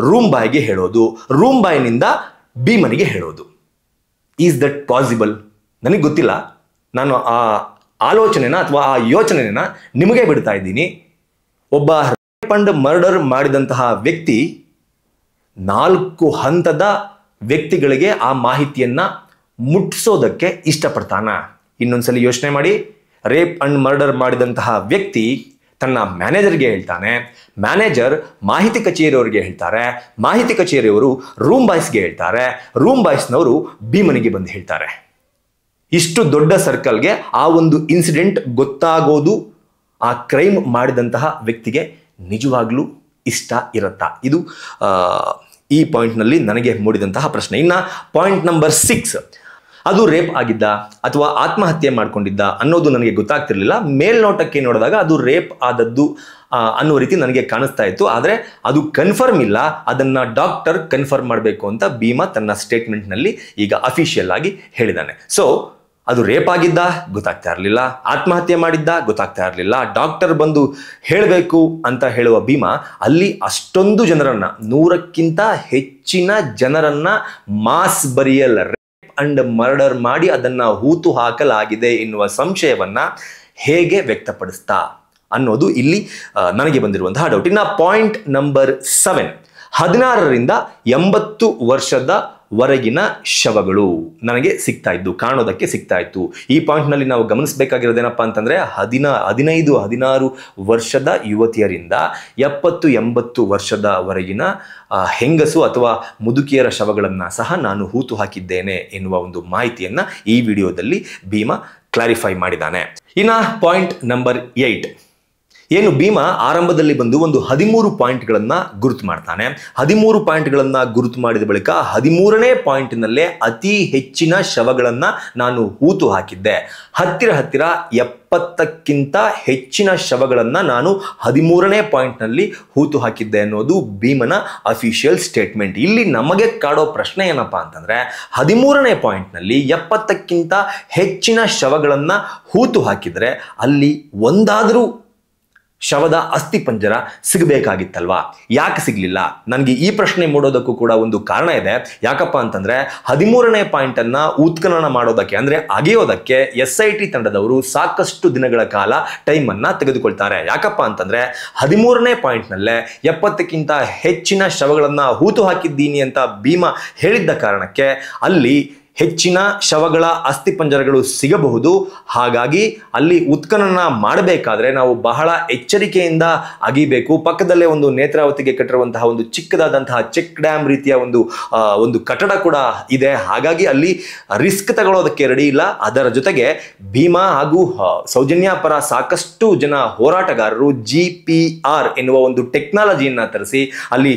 ರೂಮ್ ಬಾಯ್ಗೆ ಹೇಳೋದು, ರೂಮ್ ಬಾಯ್ನಿಂದ ಭೀಮನಿಗೆ ಹೇಳೋದು. Is that possible? ನನಗೆ ಗೊತ್ತಿಲ್ಲ. ನಾನು ಆ ಆಲೋಚನೆನ ಅಥವಾ ಆ ಯೋಚನೆನ ನಿಮಗೆ ಬಿಡ್ತಾ ಇದ್ದೀನಿ. ಒಬ್ಬ ರೇಪ್ ಅಂಡ್ ಮರ್ಡರ್ ಮಾಡಿದಂತಹ ವ್ಯಕ್ತಿ 4 ಹಂತದ ವ್ಯಕ್ತಿಗಳಿಗೆ ಆ ಮಾಹಿತಿಯನ್ನ ಮುಟ್ಟಿಸೋದಕ್ಕೆ ಇಷ್ಟಪಡ್ತಾನ? ಇನ್ನೊಂದ್ಸಲಿ ಯೋಚನೆ ಮಾಡಿ. ರೇಪ್ ಅಂಡ್ ಮರ್ಡರ್ ಮಾಡಿದಂತಹ ವ್ಯಕ್ತಿ ತನ್ನ ಮ್ಯಾನೇಜರ್ಗೆ ಹೇಳ್ತಾನೆ, ಮ್ಯಾನೇಜರ್ ಮಾಹಿತಿ ಕಚೇರಿಯವರಿಗೆ ಹೇಳ್ತಾರೆ, ಮಾಹಿತಿ ಕಚೇರಿಯವರು ರೂಮ್ ಬಾಯ್ಸ್ಗೆ ಹೇಳ್ತಾರೆ, ರೂಮ್ ಬಾಯ್ಸ್ನವರು ಭೀಮನಿಗೆ ಬಂದು ಹೇಳ್ತಾರೆ. ಇಷ್ಟು ದೊಡ್ಡ ಸರ್ಕಲ್ಗೆ ಆ ಒಂದು ಇನ್ಸಿಡೆಂಟ್ ಗೊತ್ತಾಗೋದು ಆ ಕ್ರೈಮ್ ಮಾಡಿದಂತಹ ವ್ಯಕ್ತಿಗೆ ನಿಜವಾಗ್ಲೂ ಇಷ್ಟ ಇರುತ್ತಾ? ಇದು ಈ ಪಾಯಿಂಟ್ನಲ್ಲಿ ನನಗೆ ಮೂಡಿದಂತಹ ಪ್ರಶ್ನೆ. ಇನ್ನು ಪಾಯಿಂಟ್ ನಂಬರ್ 6, ಅದು ರೇಪ್ ಆಗಿದ್ದ ಅಥವಾ ಆತ್ಮಹತ್ಯೆ ಮಾಡ್ಕೊಂಡಿದ್ದ ಅನ್ನೋದು ನನಗೆ ಗೊತ್ತಾಗ್ತಿರ್ಲಿಲ್ಲ. ಮೇಲ್ನೋಟಕ್ಕೆ ನೋಡಿದಾಗ ಅದು ರೇಪ್ ಆದದ್ದು ಅನ್ನೋ ರೀತಿ ನನಗೆ ಕಾಣಿಸ್ತಾ ಇತ್ತು. ಆದರೆ ಅದು ಕನ್ಫರ್ಮ್ ಇಲ್ಲ, ಅದನ್ನ ಡಾಕ್ಟರ್ ಕನ್ಫರ್ಮ್ ಮಾಡಬೇಕು ಅಂತ ಭೀಮಾ ತನ್ನ ಸ್ಟೇಟ್ಮೆಂಟ್ನಲ್ಲಿ ಈಗ ಅಫಿಷಿಯಲ್ ಆಗಿ ಹೇಳಿದ್ದಾನೆ. ಸೊ ಅದು ರೇಪ್ ಆಗಿದ್ದ ಗೊತ್ತಾಗ್ತಾ ಇರಲಿಲ್ಲ, ಆತ್ಮಹತ್ಯೆ ಮಾಡಿದ್ದ ಗೊತ್ತಾಗ್ತಾ ಇರಲಿಲ್ಲ. ಡಾಕ್ಟರ್ ಬಂದು ಹೇಳಬೇಕು ಅಂತ ಹೇಳುವ ಭೀಮಾ ಅಲ್ಲಿ ಅಷ್ಟೊಂದು ಜನರನ್ನ, 100ಕ್ಕಿಂತ ಹೆಚ್ಚಿನ ಜನರನ್ನ mass burial rape and murder ಮಾಡಿ ಅದನ್ನ ಹೂತು ಹಾಕಲಾಗಿದೆ ಎನ್ನುವ ಸಂಶಯವನ್ನ ಹೇಗೆ ವ್ಯಕ್ತಪಡಿಸ್ತಾ ಅನ್ನೋದು ಇಲ್ಲಿ ನನಗೆ ಬಂದಿರುವಂತಹ ಡೌಟ್. ಇನ್ನು ಪಾಯಿಂಟ್ ನಂಬರ್ 7, 16ರಿಂದ 80 ವರ್ಷದ ವರೆಗಿನ ಶವಗಳು ನನಗೆ ಸಿಗ್ತಾ ಇದ್ದು, ಕಾಣೋದಕ್ಕೆ ಸಿಗ್ತಾ ಇತ್ತು. ಈ ಪಾಯಿಂಟ್ನಲ್ಲಿ ನಾವು ಗಮನಿಸಬೇಕಾಗಿರೋದೇನಪ್ಪ ಅಂತಂದ್ರೆ 15, 16 ವರ್ಷದ ಯುವತಿಯರಿಂದ 70, 80 ವರ್ಷದವರೆಗಿನ ಹೆಂಗಸು ಅಥವಾ ಮುದುಕಿಯರ ಶವಗಳನ್ನು ಸಹ ನಾನು ಹೂತು ಹಾಕಿದ್ದೇನೆ ಎನ್ನುವ ಒಂದು ಮಾಹಿತಿಯನ್ನ ಈ ವಿಡಿಯೋದಲ್ಲಿ ಭೀಮಾ ಕ್ಲಾರಿಫೈ ಮಾಡಿದ್ದಾನೆ. ಇನ್ನು ಪಾಯಿಂಟ್ ನಂಬರ್ 8, ಏನು ಭೀಮಾ ಆರಂಭದಲ್ಲಿ ಬಂದು ಒಂದು 13 ಪಾಯಿಂಟ್ಗಳನ್ನ ಗುರುತು ಮಾಡ್ತಾನೆ. 13 ಪಾಯಿಂಟ್ಗಳನ್ನ ಗುರುತು ಮಾಡಿದ ಬಳಿಕ 13ನೇ ಪಾಯಿಂಟ್ನಲ್ಲೇ ಅತಿ ಹೆಚ್ಚಿನ ಶವಗಳನ್ನ ನಾನು ಹೂತು ಹಾಕಿದ್ದೆ. ಹತ್ತಿರ 70ಕ್ಕಿಂತ ಹೆಚ್ಚಿನ ಶವಗಳನ್ನ ನಾನು 13ನೇ ಪಾಯಿಂಟ್ನಲ್ಲಿ ಹೂತು ಹಾಕಿದ್ದೆ ಅನ್ನೋದು ಭೀಮನ ಅಫಿಷಿಯಲ್ ಸ್ಟೇಟ್ಮೆಂಟ್. ಇಲ್ಲಿ ನಮಗೆ ಕಾಡೋ ಪ್ರಶ್ನೆ ಏನಪ್ಪಾ ಅಂತಂದ್ರೆ 13ನೇ ಪಾಯಿಂಟ್ನಲ್ಲಿ 70ಕ್ಕಿಂತ ಹೆಚ್ಚಿನ ಶವಗಳನ್ನ ಹೂತು ಹಾಕಿದ್ರೆ ಅಲ್ಲಿ ಒಂದಾದರೂ ಶವದ ಅಸ್ಥಿಪಂಜರ ಸಿಗಬೇಕಾಗಿತ್ತಲ್ವಾ? ಯಾಕೆ ಸಿಗಲಿಲ್ಲ? ನನಗೆ ಈ ಪ್ರಶ್ನೆ ಮೂಡೋದಕ್ಕೂ ಕೂಡ ಒಂದು ಕಾರಣ ಇದೆ. ಯಾಕಪ್ಪ ಅಂತಂದ್ರೆ 13ನೇ ಪಾಯಿಂಟ್ ಅನ್ನ ಉತ್ಖನನ ಮಾಡೋದಕ್ಕೆ ಅಂದ್ರೆ ಅಗೆಯೋದಕ್ಕೆ SIT ತಂಡದವರು ಸಾಕಷ್ಟು ದಿನಗಳ ಕಾಲ ಟೈಮ್ ಅನ್ನ ತೆಗೆದುಕೊಳ್ತಾರೆ. ಯಾಕಪ್ಪ ಅಂತಂದ್ರೆ 13ನೇ ಪಾಯಿಂಟ್ನಲ್ಲೇ 70ಕ್ಕಿಂತ ಹೆಚ್ಚಿನ ಶವಗಳನ್ನ ಹೂತು ಹಾಕಿದ್ದೀನಿ ಅಂತ ಭೀಮಾ ಹೇಳಿದ್ದ ಕಾರಣಕ್ಕೆ ಅಲ್ಲಿ ಹೆಚ್ಚಿನ ಶವಗಳ ಅಸ್ಥಿಪಂಜರಗಳು ಸಿಗಬಹುದು. ಹಾಗಾಗಿ ಅಲ್ಲಿ ಉತ್ಖನನ ಮಾಡಬೇಕಾದ್ರೆ ನಾವು ಬಹಳ ಎಚ್ಚರಿಕೆಯಿಂದ ಅಗಿಬೇಕು. ಪಕ್ಕದಲ್ಲೇ ಒಂದು ನೇತ್ರಾವತಿಗೆ ಕಟ್ಟಿರುವಂತಹ ಒಂದು ಚಿಕ್ಕದಾದಂತಹ ಚೆಕ್ ಡ್ಯಾಮ್ ರೀತಿಯ ಒಂದು ಕಟ್ಟಡ ಕೂಡ ಇದೆ. ಹಾಗಾಗಿ ಅಲ್ಲಿ ರಿಸ್ಕ್ ತಗೊಳ್ಳೋದಕ್ಕೆ ರೆಡಿ ಇಲ್ಲ. ಅದರ ಜೊತೆಗೆ ಭೀಮಾ ಹಾಗೂ ಸೌಜನ್ಯ ಪರ ಸಾಕಷ್ಟು ಜನ ಹೋರಾಟಗಾರರು GPR ಎನ್ನುವ ಒಂದು ಟೆಕ್ನಾಲಜಿಯನ್ನ ತರಿಸಿ ಅಲ್ಲಿ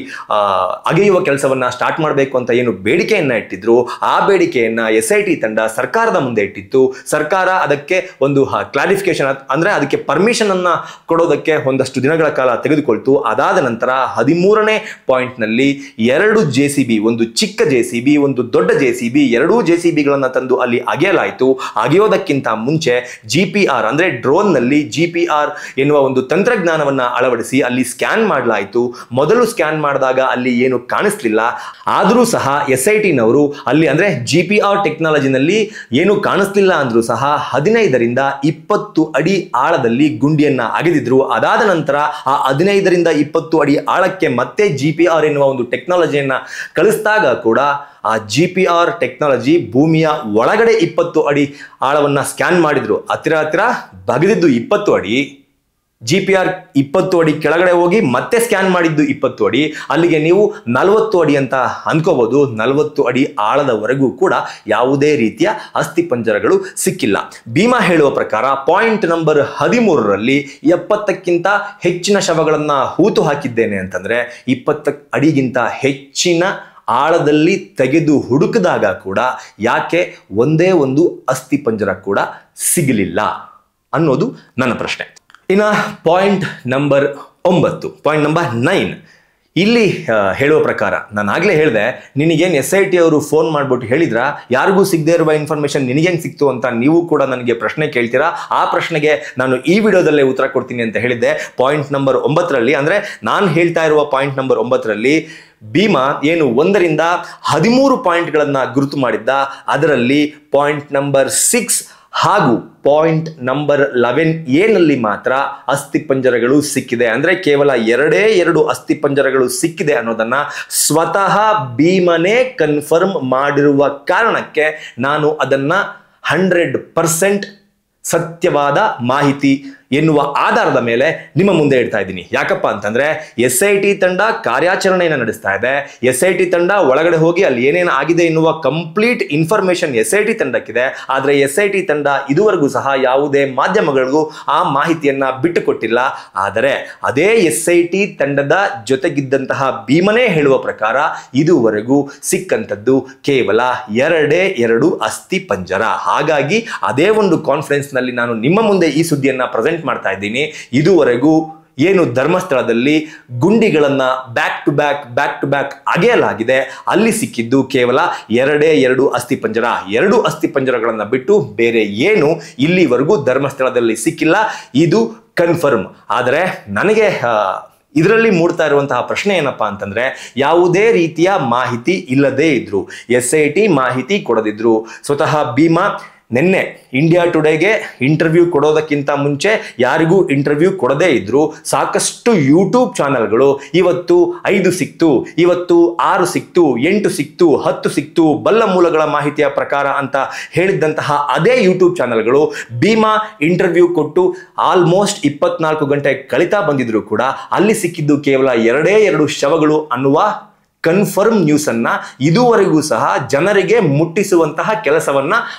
ಅಗೆಯುವ ಕೆಲಸವನ್ನ ಸ್ಟಾರ್ಟ್ ಮಾಡಬೇಕು ಅಂತ ಏನು ಬೇಡಿಕೆಯನ್ನ ಇಟ್ಟಿದ್ರು, ಆ ಬೇಡಿಕೆ SIT ತಂಡ ಸರ್ಕಾರದ ಮುಂದೆ ಇಟ್ಟಿತ್ತು. ಸರ್ಕಾರ ಅದಕ್ಕೆ ಒಂದು ಕ್ಲಾರಿಫಿಕೇಶನ್ ಅಂದ್ರೆ ಅದಕ್ಕೆ ಪರ್ಮಿಷನ್ ಅನ್ನ ಕೊಡೋದಕ್ಕೆ ಒಂದಷ್ಟು ದಿನಗಳ ಕಾಲ ತೆಗೆದುಕೊಳ್ತು. ಅದಾದ ನಂತರ 13ನೇ ಪಾಯಿಂಟ್ ನಲ್ಲಿ 2 JCB, ಒಂದು ಚಿಕ್ಕ JCB, ಒಂದು ದೊಡ್ಡ JCB, 2 JCBಗಳನ್ನ ತಂದು ಅಲ್ಲಿ ಅಗೆಯಲಾಯಿತು. ಅಗೆಯೋದಕ್ಕಿಂತ ಮುಂಚೆ GPR ಅಂದ್ರೆ ಡ್ರೋನ್ ನಲ್ಲಿ GPR ಎನ್ನುವ ಒಂದು ತಂತ್ರಜ್ಞಾನವನ್ನ ಅಳವಡಿಸಿ ಅಲ್ಲಿ ಸ್ಕ್ಯಾನ್ ಮಾಡಲಾಯಿತು. ಮೊದಲು ಸ್ಕ್ಯಾನ್ ಮಾಡಿದಾಗ ಅಲ್ಲಿ ಏನು ಕಾಣಿಸ್ಲಿಲ್ಲ, ಆದರೂ ಸಹ SIT ನವರು ಅಲ್ಲಿ ಅಂದ್ರೆ GPR ಟೆಕ್ನಾಲಜಿನಲ್ಲಿ ಏನು ಕಾಣಿಸ್ಲಿಲ್ಲ ಅಂದ್ರೂ ಸಹ 15ರಿಂದ 20 ಅಡಿ ಆಳದಲ್ಲಿ ಗುಂಡಿಯನ್ನ ಅಗೆದಿದ್ರು. ಅದಾದ ನಂತರ ಆ 15ರಿಂದ 20 ಅಡಿ ಆಳಕ್ಕೆ ಮತ್ತೆ GPR ಎನ್ನುವ ಒಂದು ಟೆಕ್ನಾಲಜಿಯನ್ನ ಕಳಿಸಿದಾಗ ಕೂಡ ಆ GPR ಟೆಕ್ನಾಲಜಿ ಭೂಮಿಯ ಒಳಗಡೆ 20 ಅಡಿ ಆಳವನ್ನ ಸ್ಕ್ಯಾನ್ ಮಾಡಿದ್ರು. ಹತ್ತಿರ ಬಗೆದಿದ್ದು 20 ಅಡಿ, GPR 20 ಅಡಿ ಕೆಳಗಡೆ ಹೋಗಿ ಮತ್ತೆ ಸ್ಕ್ಯಾನ್ ಮಾಡಿದ್ದು 20 ಅಡಿ. ಅಲ್ಲಿಗೆ ನೀವು 40 ಅಡಿ ಅಂತ ಅನ್ಕೋಬಹುದು. 40 ಅಡಿ ಆಳದವರೆಗೂ ಕೂಡ ಯಾವುದೇ ರೀತಿಯ ಅಸ್ಥಿಪಂಜರಗಳು ಸಿಕ್ಕಿಲ್ಲ. ಭೀಮಾ ಹೇಳುವ ಪ್ರಕಾರ ಪಾಯಿಂಟ್ ನಂಬರ್ 13ರಲ್ಲಿ 70ಕ್ಕಿಂತ ಹೆಚ್ಚಿನ ಶವಗಳನ್ನ ಹೂತು ಹಾಕಿದ್ದೇನೆ ಅಂತಂದ್ರೆ 20 ಅಡಿಗಿಂತ ಹೆಚ್ಚಿನ ಆಳದಲ್ಲಿ ತೆಗೆದು ಹುಡುಕಿದಾಗ ಕೂಡ ಯಾಕೆ ಒಂದೇ ಒಂದು ಅಸ್ಥಿಪಂಜರ ಕೂಡ ಸಿಗಲಿಲ್ಲ ಅನ್ನೋದು ನನ್ನ ಪ್ರಶ್ನೆ. ಇನ್ನು ಪಾಯಿಂಟ್ ನಂಬರ್ 9, ಪಾಯಿಂಟ್ ನಂಬರ್ 9, ಇಲ್ಲಿ ಹೇಳುವ ಪ್ರಕಾರ ನಾನು ಆಗ್ಲೇ ಹೇಳಿದೆ, ನಿನಗೇನು SIT ಅವರು ಫೋನ್ ಮಾಡ್ಬಿಟ್ಟು ಹೇಳಿದ್ರ ಯಾರಿಗೂ ಸಿಗದೆ ಇರುವ ಇನ್ಫಾರ್ಮೇಶನ್ ನಿನಗೇನು ಸಿಕ್ತು ಅಂತ ನೀವು ಕೂಡ ನನಗೆ ಪ್ರಶ್ನೆ ಕೇಳ್ತೀರಾ. ಆ ಪ್ರಶ್ನೆಗೆ ನಾನು ಈ ವಿಡಿಯೋದಲ್ಲೇ ಉತ್ತರ ಕೊಡ್ತೀನಿ ಅಂತ ಹೇಳಿದ್ದೆ. ಪಾಯಿಂಟ್ ನಂಬರ್ 9ರಲ್ಲಿ ಅಂದ್ರೆ ನಾನು ಹೇಳ್ತಾ ಇರುವ ಪಾಯಿಂಟ್ ನಂಬರ್ 9ರಲ್ಲಿ ಭೀಮಾ ಏನು 1ರಿಂದ 13 ಪಾಯಿಂಟ್ಗಳನ್ನ ಗುರುತು ಮಾಡಿದ್ದ. ಅದರಲ್ಲಿ ಪಾಯಿಂಟ್ ನಂಬರ್ 6 ಹಾಗೂ ಪಾಯಿಂಟ್ ನಂಬರ್ 11A ನಲ್ಲಿ ಮಾತ್ರ ಅಸ್ಥಿಪಂಜರಗಳು ಸಿಕ್ಕಿದೆ. ಅಂದ್ರೆ ಕೇವಲ 2 ಅಸ್ಥಿಪಂಜರಗಳು ಸಿಕ್ಕಿದೆ ಅನ್ನೋದನ್ನ ಸ್ವತಃ ಭೀಮನೇ ಕನ್ಫರ್ಮ್ ಮಾಡಿರುವ ಕಾರಣಕ್ಕೆ ನಾನು ಅದನ್ನ 100% ಸತ್ಯವಾದ ಮಾಹಿತಿ ಎನ್ನುವ ಆಧಾರದ ಮೇಲೆ ನಿಮ್ಮ ಮುಂದೆ ಇಡ್ತಾ ಇದ್ದೀನಿ. ಯಾಕಪ್ಪ ಅಂತಂದ್ರೆ SIT ತಂಡ ಕಾರ್ಯಾಚರಣೆಯನ್ನು ನಡೆಸ್ತಾ ಇದೆ. SIT ತಂಡ ಒಳಗಡೆ ಹೋಗಿ ಅಲ್ಲಿ ಏನೇನು ಆಗಿದೆ ಎನ್ನುವ ಕಂಪ್ಲೀಟ್ ಇನ್ಫಾರ್ಮೇಶನ್ SIT ತಂಡಕ್ಕಿದೆ. ಆದರೆ SIT ತಂಡ ಇದುವರೆಗೂ ಸಹ ಯಾವುದೇ ಮಾಧ್ಯಮಗಳಿಗೂ ಆ ಮಾಹಿತಿಯನ್ನ ಬಿಟ್ಟುಕೊಟ್ಟಿಲ್ಲ. ಆದರೆ ಅದೇ SIT ತಂಡದ ಜೊತೆಗಿದ್ದಂತಹ ಭೀಮನೇ ಹೇಳುವ ಪ್ರಕಾರ ಇದುವರೆಗೂ ಸಿಕ್ಕಂತದ್ದು ಕೇವಲ 2 ಅಸ್ಥಿ ಪಂಜರ. ಹಾಗಾಗಿ ಅದೇ ಒಂದು ಕಾನ್ಫರೆನ್ಸ್ ನಲ್ಲಿ ನಾನು ನಿಮ್ಮ ಮುಂದೆ ಈ ಸುದ್ದಿಯನ್ನ ಪ್ರೆಸೆಂಟ್ ಮಾಡ್ತಾ ಇದ್ದೀನಿ. ಇದುವರೆಗೂ ಏನು ಧರ್ಮಸ್ಥಳದಲ್ಲಿ ಗುಂಡಿಗಳನ್ನ ಬ್ಯಾಕ್ ಟು ಬ್ಯಾಕ್ ಅಗೆಯಲಾಗಿದೆ, ಅಲ್ಲಿ ಸಿಕ್ಕಿದ್ದು ಕೇವಲ 2 ಅಸ್ಥಿ ಪಂಜರ. 2 ಅಸ್ಥಿ ಪಂಜರಗಳನ್ನ ಬಿಟ್ಟು ಬೇರೆ ಏನು ಇಲ್ಲಿವರೆಗೂ ಧರ್ಮಸ್ಥಳದಲ್ಲಿ ಸಿಕ್ಕಿಲ್ಲ. ಇದು ಕನ್ಫರ್ಮ್. ಆದರೆ ನನಗೆ ಇದರಲ್ಲಿ ಮೂಡ್ತಾ ಇರುವಂತಹ ಪ್ರಶ್ನೆ ಏನಪ್ಪಾ ಅಂತಂದ್ರೆ, ಯಾವುದೇ ರೀತಿಯ ಮಾಹಿತಿ ಇಲ್ಲದೇ ಇದ್ರು, SIT ಮಾಹಿತಿ ಕೊಡದಿದ್ರು, ಸ್ವತಃ ಭೀಮಾ ನಿನ್ನೆ ಇಂಡಿಯಾ ಟುಡೇಗೆ ಇಂಟರ್ವ್ಯೂ ಕೊಡೋದಕ್ಕಿಂತ ಮುಂಚೆ ಯಾರಿಗೂ ಇಂಟರ್ವ್ಯೂ ಕೊಡದೇ ಇದ್ರು, ಸಾಕಷ್ಟು ಯೂಟ್ಯೂಬ್ ಚಾನಲ್ಗಳು ಇವತ್ತು 5 ಸಿಕ್ತು, ಇವತ್ತು 6 ಸಿಕ್ತು, 8 ಸಿಕ್ತು, 10 ಸಿಕ್ತು, ಬಲ್ಲ ಮೂಲಗಳ ಮಾಹಿತಿಯ ಪ್ರಕಾರ ಅಂತ ಹೇಳಿದ್ದಂತಹ ಅದೇ ಯೂಟ್ಯೂಬ್ ಚಾನಲ್ಗಳು ಭೀಮಾ ಇಂಟರ್ವ್ಯೂ ಕೊಟ್ಟು ಆಲ್ಮೋಸ್ಟ್ 24 ಗಂಟೆ ಕಳಿತಾ ಬಂದಿದ್ರು ಕೂಡ ಅಲ್ಲಿ ಸಿಕ್ಕಿದ್ದು ಕೇವಲ 2 ಶವಗಳು ಅನ್ನುವ ಕನ್ಫರ್ಮ್ ನ್ಯೂಸ್ ಅನ್ನ ಇದುವರೆಗೂ ಸಹ ಜನರಿಗೆ ಮುಟ್ಟಿಸುವಂತಹ ಕೆಲಸವನ್ನ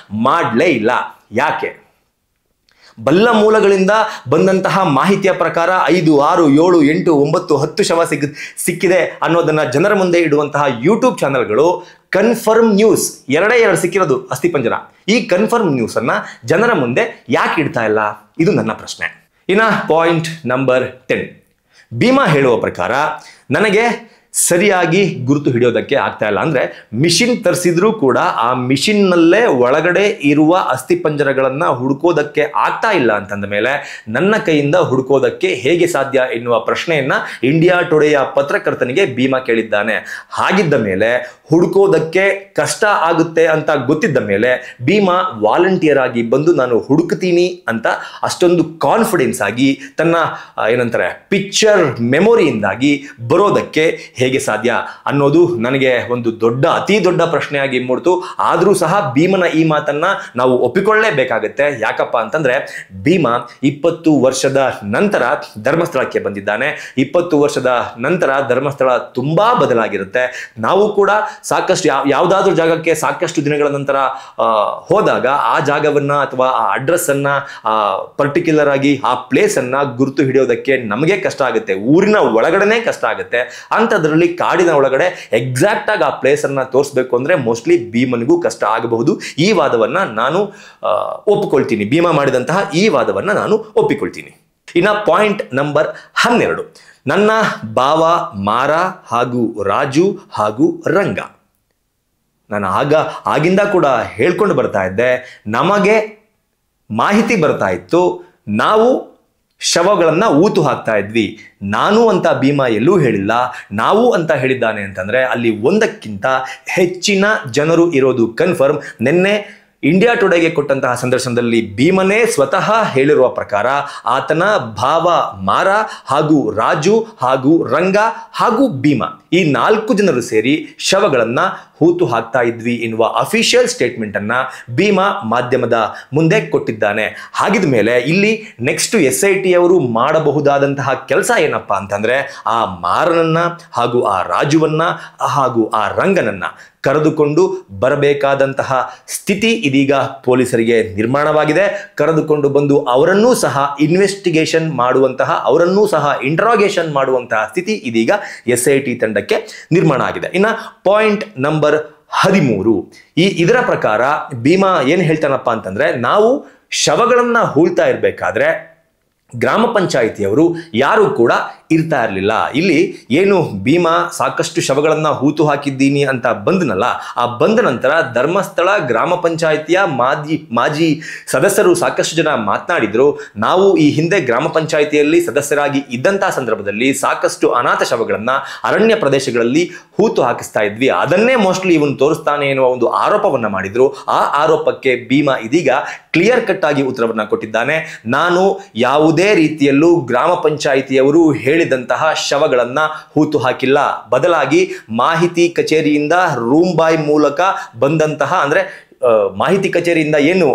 ಮಾಡಲೇ ಇಲ್ಲ. ಯಾಕೆ? ಬಲ್ಲ ಮೂಲಗಳಿಂದ ಬಂದಂತಹ ಮಾಹಿತಿಯ ಪ್ರಕಾರ 5, 6, 7, 8, 9, 10 ಶವ ಸಿಕ್ಕಿದೆ ಅನ್ನೋದನ್ನ ಜನರ ಮುಂದೆ ಇಡುವಂತಹ ಯೂಟ್ಯೂಬ್ ಚಾನೆಲ್ಗಳು ಕನ್ಫರ್ಮ್ ನ್ಯೂಸ್ 2 ಸಿಕ್ಕಿರೋದು ಅಸ್ಥಿಪಂಜರ, ಈ ಕನ್ಫರ್ಮ್ ನ್ಯೂಸ್ ಅನ್ನ ಜನರ ಮುಂದೆ ಯಾಕೆ ಇಡ್ತಾ ಇಲ್ಲ? ಇದು ನನ್ನ ಪ್ರಶ್ನೆ. ಇನ್ನ ಪಾಯಿಂಟ್ ನಂಬರ್ 10, ಭೀಮಾ ಹೇಳುವ ಪ್ರಕಾರ ನನಗೆ ಸರಿಯಾಗಿ ಗುರುತು ಹಿಡಿಯೋದಕ್ಕೆ ಆಗ್ತಾ ಇಲ್ಲ. ಅಂದ್ರೆ ಮಿಷಿನ್ ತರಿಸಿದ್ರೂ ಕೂಡ ಆ ಮಿಷಿನ್ ನಲ್ಲೇ ಒಳಗಡೆ ಇರುವ ಅಸ್ಥಿಪಂಜರಗಳನ್ನ ಹುಡುಕೋದಕ್ಕೆ ಆಗ್ತಾ ಇಲ್ಲ ಅಂತಂದ ಮೇಲೆ ನನ್ನ ಕೈಯಿಂದ ಹುಡುಕೋದಕ್ಕೆ ಹೇಗೆ ಸಾಧ್ಯ ಎನ್ನುವ ಪ್ರಶ್ನೆಯನ್ನ ಇಂಡಿಯಾ ಟುಡೆಯ ಪತ್ರಕರ್ತನಿಗೆ ಭೀಮಾ ಕೇಳಿದ್ದಾನೆ. ಹಾಗಿದ್ದ ಮೇಲೆ ಹುಡುಕೋದಕ್ಕೆ ಕಷ್ಟ ಆಗುತ್ತೆ ಅಂತ ಗೊತ್ತಿದ್ದ ಮೇಲೆ ಭೀಮಾ ವಾಲಂಟಿಯರ್ ಆಗಿ ಬಂದು ನಾನು ಹುಡುಕ್ತೀನಿ ಅಂತ ಅಷ್ಟೊಂದು ಕಾನ್ಫಿಡೆನ್ಸ್ ಆಗಿ ತನ್ನ ಏನಂತಾರೆ ಪಿಕ್ಚರ್ ಮೆಮೊರಿಯಿಂದಾಗಿ ಬರೋದಕ್ಕೆ ಹೇಗೆ ಸಾಧ್ಯ ಅನ್ನೋದು ನನಗೆ ಒಂದು ಅತಿ ದೊಡ್ಡ ಪ್ರಶ್ನೆಯಾಗಿ ಮೂಡ್ತು. ಆದ್ರೂ ಸಹ ಭೀಮನ ಈ ಮಾತನ್ನ ನಾವು ಒಪ್ಪಿಕೊಳ್ಳಲೇಬೇಕಾಗತ್ತೆ. ಯಾಕಪ್ಪ ಅಂತಂದ್ರೆ ಭೀಮಾ 20 ವರ್ಷದ ನಂತರ ಧರ್ಮಸ್ಥಳಕ್ಕೆ ಬಂದಿದ್ದಾನೆ. 20 ವರ್ಷದ ನಂತರ ಧರ್ಮಸ್ಥಳ ತುಂಬಾ ಬದಲಾಗಿರುತ್ತೆ. ನಾವು ಕೂಡ ಸಾಕಷ್ಟು ಯಾವುದಾದ್ರೂ ಜಾಗಕ್ಕೆ ಸಾಕಷ್ಟು ದಿನಗಳ ನಂತರ ಹೋದಾಗ ಆ ಜಾಗವನ್ನ ಅಥವಾ ಆ ಅಡ್ರೆಸ್ ಅನ್ನ ಪರ್ಟಿಕ್ಯುಲರ್ ಆಗಿ ಆ ಪ್ಲೇಸ್ ಅನ್ನ ಗುರುತು ಹಿಡಿಯೋದಕ್ಕೆ ನಮಗೆ ಕಷ್ಟ ಆಗುತ್ತೆ. ಊರಿನ ಒಳಗಡೆನೆ ಕಷ್ಟ ಆಗುತ್ತೆ. ಅಂತದ್ರಲ್ಲಿ ಕಾಡಿನ ಒಳಗಡೆ ಎಕ್ಸಾಕ್ಟ್ ಆಗಿ ಆ ಪ್ಲೇಸ್ ಅನ್ನ ತೋರಿಸಬೇಕು ಅಂದ್ರೆ ಮೋಸ್ಟ್ಲಿ ಭೀಮನಿಗೂ ಕಷ್ಟ ಆಗಬಹುದು. ಈ ವಾದವನ್ನ ನಾನು ಒಪ್ಪಿಕೊಳ್ತೀನಿ. ಭೀಮಾ ಮಾಡಿದಂತಹ ಈ ವಾದವನ್ನ ನಾನು ಒಪ್ಪಿಕೊಳ್ತೀನಿ. ಇನ್ನ ಪಾಯಿಂಟ್ ನಂಬರ್ 12, ನನ್ನ ಭಾವ ಮಾರ ಹಾಗೂ ರಾಜು ಹಾಗೂ ರಂಗ. ನಾನು ಆಗಿಂದ ಕೂಡ ಹೇಳ್ಕೊಂಡು ಬರ್ತಾ ಇದ್ದೆ, ನಮಗೆ ಮಾಹಿತಿ ಬರ್ತಾ ಇತ್ತು, ನಾವು ಶವಗಳನ್ನ ಊತು ಹಾಕ್ತಾ ಇದ್ವಿ. ನಾನು ಅಂತ ಭೀಮಾ ಎಲ್ಲೂ ಹೇಳಿಲ್ಲ. ನಾವು ಅಂತ ಹೇಳಿದ್ದಾನೆ ಅಂತಂದ್ರೆ ಅಲ್ಲಿ ಒಂದಕ್ಕಿಂತ ಹೆಚ್ಚಿನ ಜನರು ಇರೋದು ಕನ್ಫರ್ಮ್. ನಿನ್ನೆ ಇಂಡಿಯಾ ಟುಡೆಗೆ ಕೊಟ್ಟಂತಹ ಸಂದರ್ಶನದಲ್ಲಿ ಭೀಮನೇ ಸ್ವತಃ ಹೇಳಿರುವ ಪ್ರಕಾರ ಆತನ ಭಾವ ಮಾರ ಹಾಗೂ ರಾಜು ಹಾಗೂ ರಂಗ ಹಾಗೂ ಭೀಮಾ ಈ 4 ಜನರು ಸೇರಿ ಶವಗಳನ್ನ ಹೂತು ಹಾಕ್ತಾ ಇದ್ವಿ ಎನ್ನುವ ಅಫಿಷಿಯಲ್ ಸ್ಟೇಟ್ಮೆಂಟ್ ಅನ್ನ ಭೀಮಾ ಮಾಧ್ಯಮದ ಮುಂದೆ ಕೊಟ್ಟಿದ್ದಾನೆ. ಹಾಗಿದ ಮೇಲೆ ಇಲ್ಲಿ ನೆಕ್ಸ್ಟ್ SIT ಅವರು ಮಾಡಬಹುದಾದಂತಹ ಕೆಲಸ ಏನಪ್ಪಾ ಅಂತಂದ್ರೆ ಆ ಮಾರನನ್ನ ಹಾಗೂ ಆ ರಾಜುವನ್ನ ಹಾಗೂ ಆ ರಂಗನನ್ನ ಕರೆದುಕೊಂಡು ಬರಬೇಕಾದಂತಹ ಸ್ಥಿತಿ ಇದೀಗ ಪೊಲೀಸರಿಗೆ ನಿರ್ಮಾಣವಾಗಿದೆ. ಕರೆದುಕೊಂಡು ಬಂದು ಅವರನ್ನೂ ಸಹ ಇನ್ವೆಸ್ಟಿಗೇಷನ್ ಮಾಡುವಂತಹ, ಅವರನ್ನೂ ಸಹ ಇಂಟ್ರಾಗೇಷನ್ ಮಾಡುವಂತಹ ಸ್ಥಿತಿ ಇದೀಗ SIT ತಂಡಕ್ಕೆ ನಿರ್ಮಾಣ ಆಗಿದೆ. ಇನ್ನ ಪಾಯಿಂಟ್ ನಂಬರ್ 13, ಇದರ ಪ್ರಕಾರ ಭೀಮಾ ಏನ್ ಹೇಳ್ತಾನಪ್ಪ ಅಂತಂದ್ರೆ, ನಾವು ಶವಗಳನ್ನ ಹೂಳ್ತಾ ಇರ್ಬೇಕಾದ್ರೆ ಗ್ರಾಮ ಪಂಚಾಯಿತಿಯವರು ಯಾರು ಕೂಡ ಇರ್ತಾ ಇರಲಿಲ್ಲ. ಇಲ್ಲಿ ಏನು ಭೀಮಾ ಸಾಕಷ್ಟು ಶವಗಳನ್ನ ಹೂತು ಹಾಕಿದ್ದೀನಿ ಅಂತ ಬಂದನಲ್ಲ, ಆ ಬಂದ ನಂತರ ಧರ್ಮಸ್ಥಳ ಗ್ರಾಮ ಪಂಚಾಯಿತಿಯ ಮಾಜಿ ಸದಸ್ಯರು ಸಾಕಷ್ಟು ಜನ ಮಾತನಾಡಿದ್ರು. ನಾವು ಈ ಹಿಂದೆ ಗ್ರಾಮ ಪಂಚಾಯಿತಿಯಲ್ಲಿ ಸದಸ್ಯರಾಗಿ ಇದ್ದಂತಹ ಸಂದರ್ಭದಲ್ಲಿ ಸಾಕಷ್ಟು ಅನಾಥ ಶವಗಳನ್ನ ಅರಣ್ಯ ಪ್ರದೇಶಗಳಲ್ಲಿ ಹೂತು ಹಾಕಿಸ್ತಾ ಇದ್ವಿ, ಅದನ್ನೇ ಮೋಸ್ಟ್ಲಿ ಇವನು ತೋರಿಸ್ತಾನೆ ಎನ್ನುವ ಒಂದು ಆರೋಪವನ್ನ ಮಾಡಿದ್ರು. ಆ ಆರೋಪಕ್ಕೆ ಭೀಮಾ ಇದೀಗ ಕ್ಲಿಯರ್ ಕಟ್ ಆಗಿ ಉತ್ತರವನ್ನ ಕೊಟ್ಟಿದ್ದಾನೆ. ನಾನು ಯಾವುದೇ ರೀತಿಯಲ್ಲೂ ಗ್ರಾಮ ಪಂಚಾಯಿತಿಯವರು ಹೇಳಿದಂತಹ ಶವಗಳನ್ನ ಹೂತು ಹಾಕಿಲ್ಲ, ಬದಲಾಗಿ ಮಾಹಿತಿ ಕಚೇರಿಯಿಂದ ರೂಮ್ ಬಾಯ್ ಮೂಲಕ ಬಂದಂತಹ, ಅಂದ್ರೆ ಮಾಹಿತಿ ಕಚೇರಿಯಿಂದ ಏನು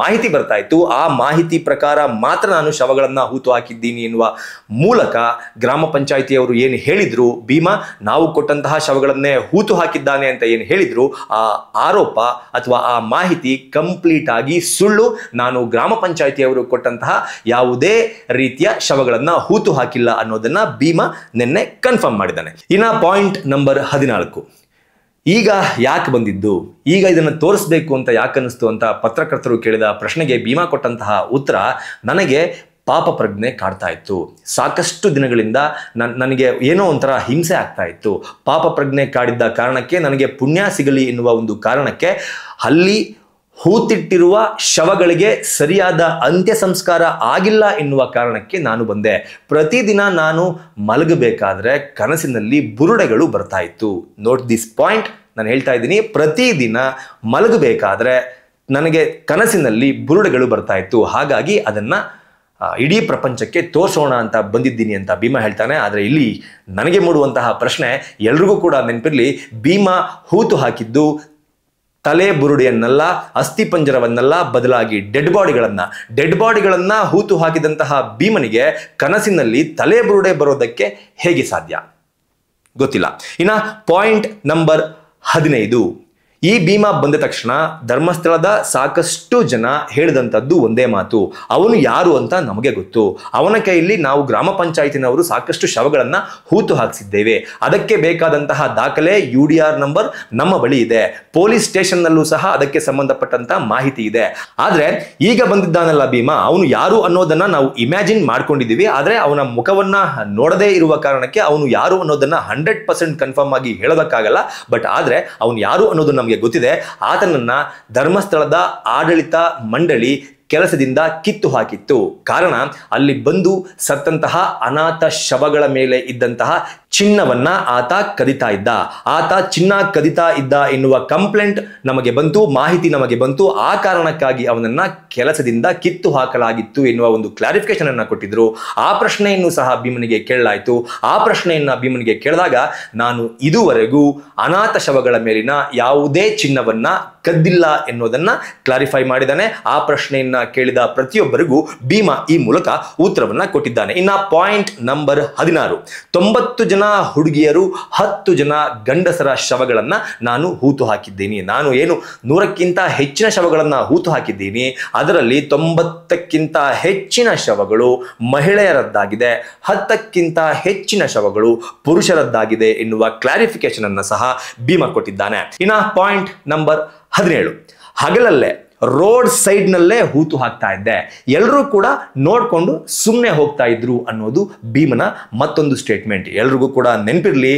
ಮಾಹಿತಿ ಬರ್ತಾ ಇತ್ತು ಆ ಮಾಹಿತಿ ಪ್ರಕಾರ ಮಾತ್ರ ನಾನು ಶವಗಳನ್ನು ಹೂತು ಹಾಕಿದ್ದೀನಿ ಎನ್ನುವ ಮೂಲಕ ಗ್ರಾಮ ಪಂಚಾಯಿತಿಯವರು ಏನು ಹೇಳಿದ್ರು, ಭೀಮಾ ನಾವು ಕೊಟ್ಟಂತಹ ಶವಗಳನ್ನೇ ಹೂತು ಹಾಕಿದ್ದಾನೆ ಅಂತ ಏನು ಹೇಳಿದ್ರು, ಆ ಆರೋಪ ಅಥವಾ ಆ ಮಾಹಿತಿ ಕಂಪ್ಲೀಟ್ ಆಗಿ ಸುಳ್ಳು. ನಾನು ಗ್ರಾಮ ಪಂಚಾಯಿತಿಯವರು ಕೊಟ್ಟಂತಹ ಯಾವುದೇ ರೀತಿಯ ಶವಗಳನ್ನ ಹೂತು ಹಾಕಿಲ್ಲ ಅನ್ನೋದನ್ನ ಭೀಮಾ ನಿನ್ನೆ ಕನ್ಫರ್ಮ್ ಮಾಡಿದ್ದಾನೆ. ಇನ್ನ ಪಾಯಿಂಟ್ ನಂಬರ್ 14, ಈಗ ಯಾಕೆ ಬಂದಿದ್ದು, ಈಗ ಇದನ್ನು ತೋರಿಸ್ಬೇಕು ಅಂತ ಯಾಕೆ ಅನ್ನಿಸ್ತು ಅಂತ ಪತ್ರಕರ್ತರು ಕೇಳಿದ ಪ್ರಶ್ನೆಗೆ ಭೀಮಾ ಕೊಟ್ಟಂತಹ ಉತ್ತರ, ನನಗೆ ಪಾಪ ಪ್ರಜ್ಞೆ ಕಾಡ್ತಾ ಇತ್ತು. ಸಾಕಷ್ಟು ದಿನಗಳಿಂದ ನನಗೆ ಏನೋ ಒಂಥರ ಹಿಂಸೆ ಆಗ್ತಾ ಇತ್ತು. ಪಾಪ ಪ್ರಜ್ಞೆ ಕಾಡಿದ್ದ ಕಾರಣಕ್ಕೆ, ನನಗೆ ಪುಣ್ಯ ಸಿಗಲಿ ಎನ್ನುವ ಒಂದು ಕಾರಣಕ್ಕೆ ಅಲ್ಲಿ ಹೂತಿಟ್ಟಿರುವ ಶವಗಳಿಗೆ ಸರಿಯಾದ ಅಂತ್ಯ ಸಂಸ್ಕಾರ ಆಗಿಲ್ಲ ಎನ್ನುವ ಕಾರಣಕ್ಕೆ ನಾನು ಬಂದೆ. ಪ್ರತಿದಿನ ನಾನು ಮಲಗಬೇಕಾದ್ರೆ ಕನಸಿನಲ್ಲಿ ಬುರುಡೆಗಳು ಬರ್ತಾ ಇತ್ತು. ನೋಟ್ ದಿಸ್ ಪಾಯಿಂಟ್, ನಾನು ಹೇಳ್ತಾ ಇದ್ದೀನಿ, ಪ್ರತಿದಿನ ಮಲಗಬೇಕಾದ್ರೆ ನನಗೆ ಕನಸಿನಲ್ಲಿ ಬುರುಡೆಗಳು ಬರ್ತಾ ಇತ್ತು. ಹಾಗಾಗಿ ಅದನ್ನ ಇಡೀ ಪ್ರಪಂಚಕ್ಕೆ ತೋರಿಸೋಣ ಅಂತ ಬಂದಿದ್ದೀನಿ ಅಂತ ಭೀಮಾ ಹೇಳ್ತಾನೆ. ಆದರೆ ಇಲ್ಲಿ ನನಗೆ ಮೂಡುವಂತಹ ಪ್ರಶ್ನೆ, ಎಲ್ರಿಗೂ ಕೂಡ ನೆನಪಿರಲಿ, ಭೀಮಾ ಹೂತು ಹಾಕಿದ್ದು ತಲೆ ಬುರುಡೆಯನ್ನಲ್ಲ, ಅಸ್ಥಿ ಪಂಜರವನ್ನಲ್ಲ, ಬದಲಾಗಿ ಡೆಡ್ ಬಾಡಿಗಳನ್ನ ಹೂತು ಹಾಕಿದಂತಹ ಭೀಮನಿಗೆ ಕನಸಿನಲ್ಲಿ ತಲೆ ಬುರುಡೆ ಬರೋದಕ್ಕೆ ಹೇಗೆ ಸಾಧ್ಯ ಗೊತ್ತಿಲ್ಲ. ಇನ್ನ ಪಾಯಿಂಟ್ ನಂಬರ್ 15, ಈ ಭೀಮಾ ಬಂದ ತಕ್ಷಣ ಧರ್ಮಸ್ಥಳದ ಸಾಕಷ್ಟು ಜನ ಹೇಳಿದಂಥದ್ದು ಒಂದೇ ಮಾತು, ಅವನು ಯಾರು ಅಂತ ನಮಗೆ ಗೊತ್ತು, ಅವನ ಕೈಯಲ್ಲಿ ನಾವು ಗ್ರಾಮ ಪಂಚಾಯತಿನವರು ಸಾಕಷ್ಟು ಶವಗಳನ್ನ ಹೂತು ಹಾಕಿಸಿದ್ದೇವೆ, ಅದಕ್ಕೆ ಬೇಕಾದಂತಹ ದಾಖಲೆ UDR ನಂಬರ್ ನಮ್ಮ ಬಳಿ ಇದೆ, ಪೊಲೀಸ್ ಸ್ಟೇಷನ್ನಲ್ಲೂ ಸಹ ಅದಕ್ಕೆ ಸಂಬಂಧಪಟ್ಟಂತ ಮಾಹಿತಿ ಇದೆ. ಆದ್ರೆ ಈಗ ಬಂದಿದ್ದಾನಲ್ಲ ಭೀಮಾ, ಅವನು ಯಾರು ಅನ್ನೋದನ್ನ ನಾವು ಇಮ್ಯಾಜಿನ್ ಮಾಡ್ಕೊಂಡಿದೀವಿ. ಆದ್ರೆ ಅವನ ಮುಖವನ್ನ ನೋಡದೇ ಇರುವ ಕಾರಣಕ್ಕೆ ಅವನು ಯಾರು ಅನ್ನೋದನ್ನ 100% ಕನ್ಫರ್ಮ್ ಆಗಿ ಹೇಳೋದಕ್ಕಾಗಲ್ಲ. ಬಟ್ ಆದ್ರೆ ಅವನು ಯಾರು ಅನ್ನೋದು ನಮಗೆ ಗೊತ್ತಿದೆ. ಆತನನ್ನ ಧರ್ಮಸ್ಥಳದ ಆಡಳಿತ ಮಂಡಳಿ ಕೆಲಸದಿಂದ ಕಿತ್ತು ಹಾಕಿತ್ತು. ಕಾರಣ, ಅಲ್ಲಿ ಬಂದು ಸತ್ತಂತಹ ಅನಾಥ ಶವಗಳ ಮೇಲೆ ಇದ್ದಂತಹ ಚಿನ್ನವನ್ನ ಆತ ಕದಿತಾ ಇದ್ದ. ಆತ ಚಿನ್ನ ಕದಿತಾ ಇದ್ದ ಎನ್ನುವ ಕಂಪ್ಲೇಂಟ್ ನಮಗೆ ಬಂತು, ಮಾಹಿತಿ ನಮಗೆ ಬಂತು. ಆ ಕಾರಣಕ್ಕಾಗಿ ಅವನನ್ನ ಕೆಲಸದಿಂದ ಕಿತ್ತು ಹಾಕಲಾಗಿತ್ತು ಎನ್ನುವ ಒಂದು ಕ್ಲಾರಿಫಿಕೇಶನ್ ಅನ್ನ ಕೊಟ್ಟಿದ್ರು. ಆ ಪ್ರಶ್ನೆಯನ್ನು ಸಹ ಭೀಮನಿಗೆ ಕೇಳಲಾಯಿತು. ಆ ಪ್ರಶ್ನೆಯನ್ನ ಭೀಮನಿಗೆ ಕೇಳಿದಾಗ, ನಾನು ಇದುವರೆಗೂ ಅನಾಥ ಶವಗಳ ಮೇಲಿನ ಯಾವುದೇ ಚಿನ್ನವನ್ನ ಕದ್ದಿಲ್ಲ ಎನ್ನುವುದನ್ನ ಕ್ಲಾರಿಫೈ ಮಾಡಿದ್ದಾನೆ. ಆ ಪ್ರಶ್ನೆಯನ್ನ ಕೇಳಿದ ಪ್ರತಿಯೊಬ್ಬರಿಗೂ ಭೀಮಾ ಈ ಮೂಲಕ ಉತ್ತರವನ್ನ ಕೊಟ್ಟಿದ್ದಾನೆ. ಇನ್ನ ಪಾಯಿಂಟ್ ನಂಬರ್ 16, 90 ಜನ ಹುಡುಗಿಯರು 10 ಜನ ಗಂಡಸರ ಶವಗಳನ್ನ ನಾನು ಹೂತು ಹಾಕಿದ್ದೀನಿ. ನಾನು ಏನು 100ಕ್ಕಿಂತ ಹೆಚ್ಚಿನ ಶವಗಳನ್ನ ಹೂತು ಹಾಕಿದ್ದೀನಿ, ಅದರಲ್ಲಿ 90ಕ್ಕಿಂತ ಹೆಚ್ಚಿನ ಶವಗಳು ಮಹಿಳೆಯರದ್ದಾಗಿದೆ, 10ಕ್ಕಿಂತ ಹೆಚ್ಚಿನ ಶವಗಳು ಪುರುಷರದ್ದಾಗಿದೆ ಎನ್ನುವ ಕ್ಲಾರಿಫಿಕೇಶನ್ ಅನ್ನ ಸಹ ಭೀಮಾ ಕೊಟ್ಟಿದ್ದಾನೆ. ಇನ್ನ ಪಾಯಿಂಟ್ ನಂಬರ್ 17, ಹಗಲಲ್ಲೇ ರೋಡ್ ಸೈಡ್ ನಲ್ಲೇ ಹೂತು ಹಾಕ್ತಾ ಇದ್ದೆ, ಎಲ್ಲರೂ ಕೂಡ ನೋಡ್ಕೊಂಡು ಸುಮ್ಮನೆ ಹೋಗ್ತಾ ಇದ್ರು ಅನ್ನೋದು ಭೀಮನ ಮತ್ತೊಂದು ಸ್ಟೇಟ್ಮೆಂಟ್. ಎಲ್ರಿಗೂ ಕೂಡ ನೆನಪಿರ್ಲಿ,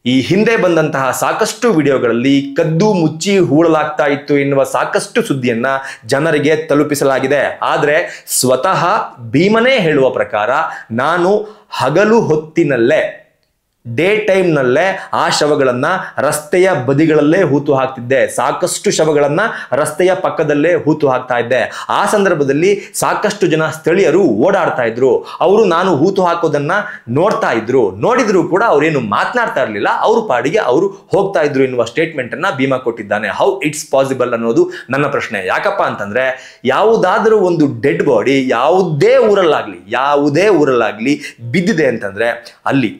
ಈ ಹಿಂದೆ ಬಂದಂತಹ ಸಾಕಷ್ಟು ವಿಡಿಯೋಗಳಲ್ಲಿ ಕದ್ದು ಮುಚ್ಚಿ ಹೂಳಲಾಗ್ತಾ ಇತ್ತು ಎನ್ನುವ ಸಾಕಷ್ಟು ಸುದ್ದಿಯನ್ನ ಜನರಿಗೆ ತಲುಪಿಸಲಾಗಿದೆ. ಆದರೆ ಸ್ವತಃ ಭೀಮನೇ ಹೇಳುವ ಪ್ರಕಾರ, ನಾನು ಹಗಲು ಹೊತ್ತಿನಲ್ಲೇ, ಡೇ ಟೈಮ್ನಲ್ಲೇ ಆ ಶವಗಳನ್ನ ರಸ್ತೆಯ ಬದಿಗಳಲ್ಲೇ ಹೂತು ಹಾಕ್ತಿದ್ದೆ. ಸಾಕಷ್ಟು ಶವಗಳನ್ನ ರಸ್ತೆಯ ಪಕ್ಕದಲ್ಲೇ ಹೂತು ಹಾಕ್ತಾ ಇದ್ದೆ. ಆ ಸಂದರ್ಭದಲ್ಲಿ ಸಾಕಷ್ಟು ಜನ ಸ್ಥಳೀಯರು ಓಡಾಡ್ತಾ ಇದ್ರು. ಅವರು ನಾನು ಹೂತು ಹಾಕೋದನ್ನ ನೋಡ್ತಾ ಇದ್ರು. ನೋಡಿದ್ರು ಕೂಡ ಅವರೇನು ಮಾತನಾಡ್ತಾ ಇರಲಿಲ್ಲ, ಅವ್ರ ಪಾಡಿಗೆ ಅವರು ಹೋಗ್ತಾ ಇದ್ರು ಎನ್ನುವ ಸ್ಟೇಟ್ಮೆಂಟ್ ಅನ್ನ ಭೀಮಾ ಕೊಟ್ಟಿದ್ದಾನೆ. ಹೌ ಇಟ್ಸ್ ಪಾಸಿಬಲ್ ಅನ್ನೋದು ನನ್ನ ಪ್ರಶ್ನೆ. ಯಾಕಪ್ಪ ಅಂತಂದ್ರೆ, ಯಾವುದಾದ್ರೂ ಒಂದು ಡೆಡ್ ಬಾಡಿ ಯಾವುದೇ ಊರಲ್ಲಾಗ್ಲಿ ಬಿದ್ದಿದೆ ಅಂತಂದ್ರೆ ಅಲ್ಲಿ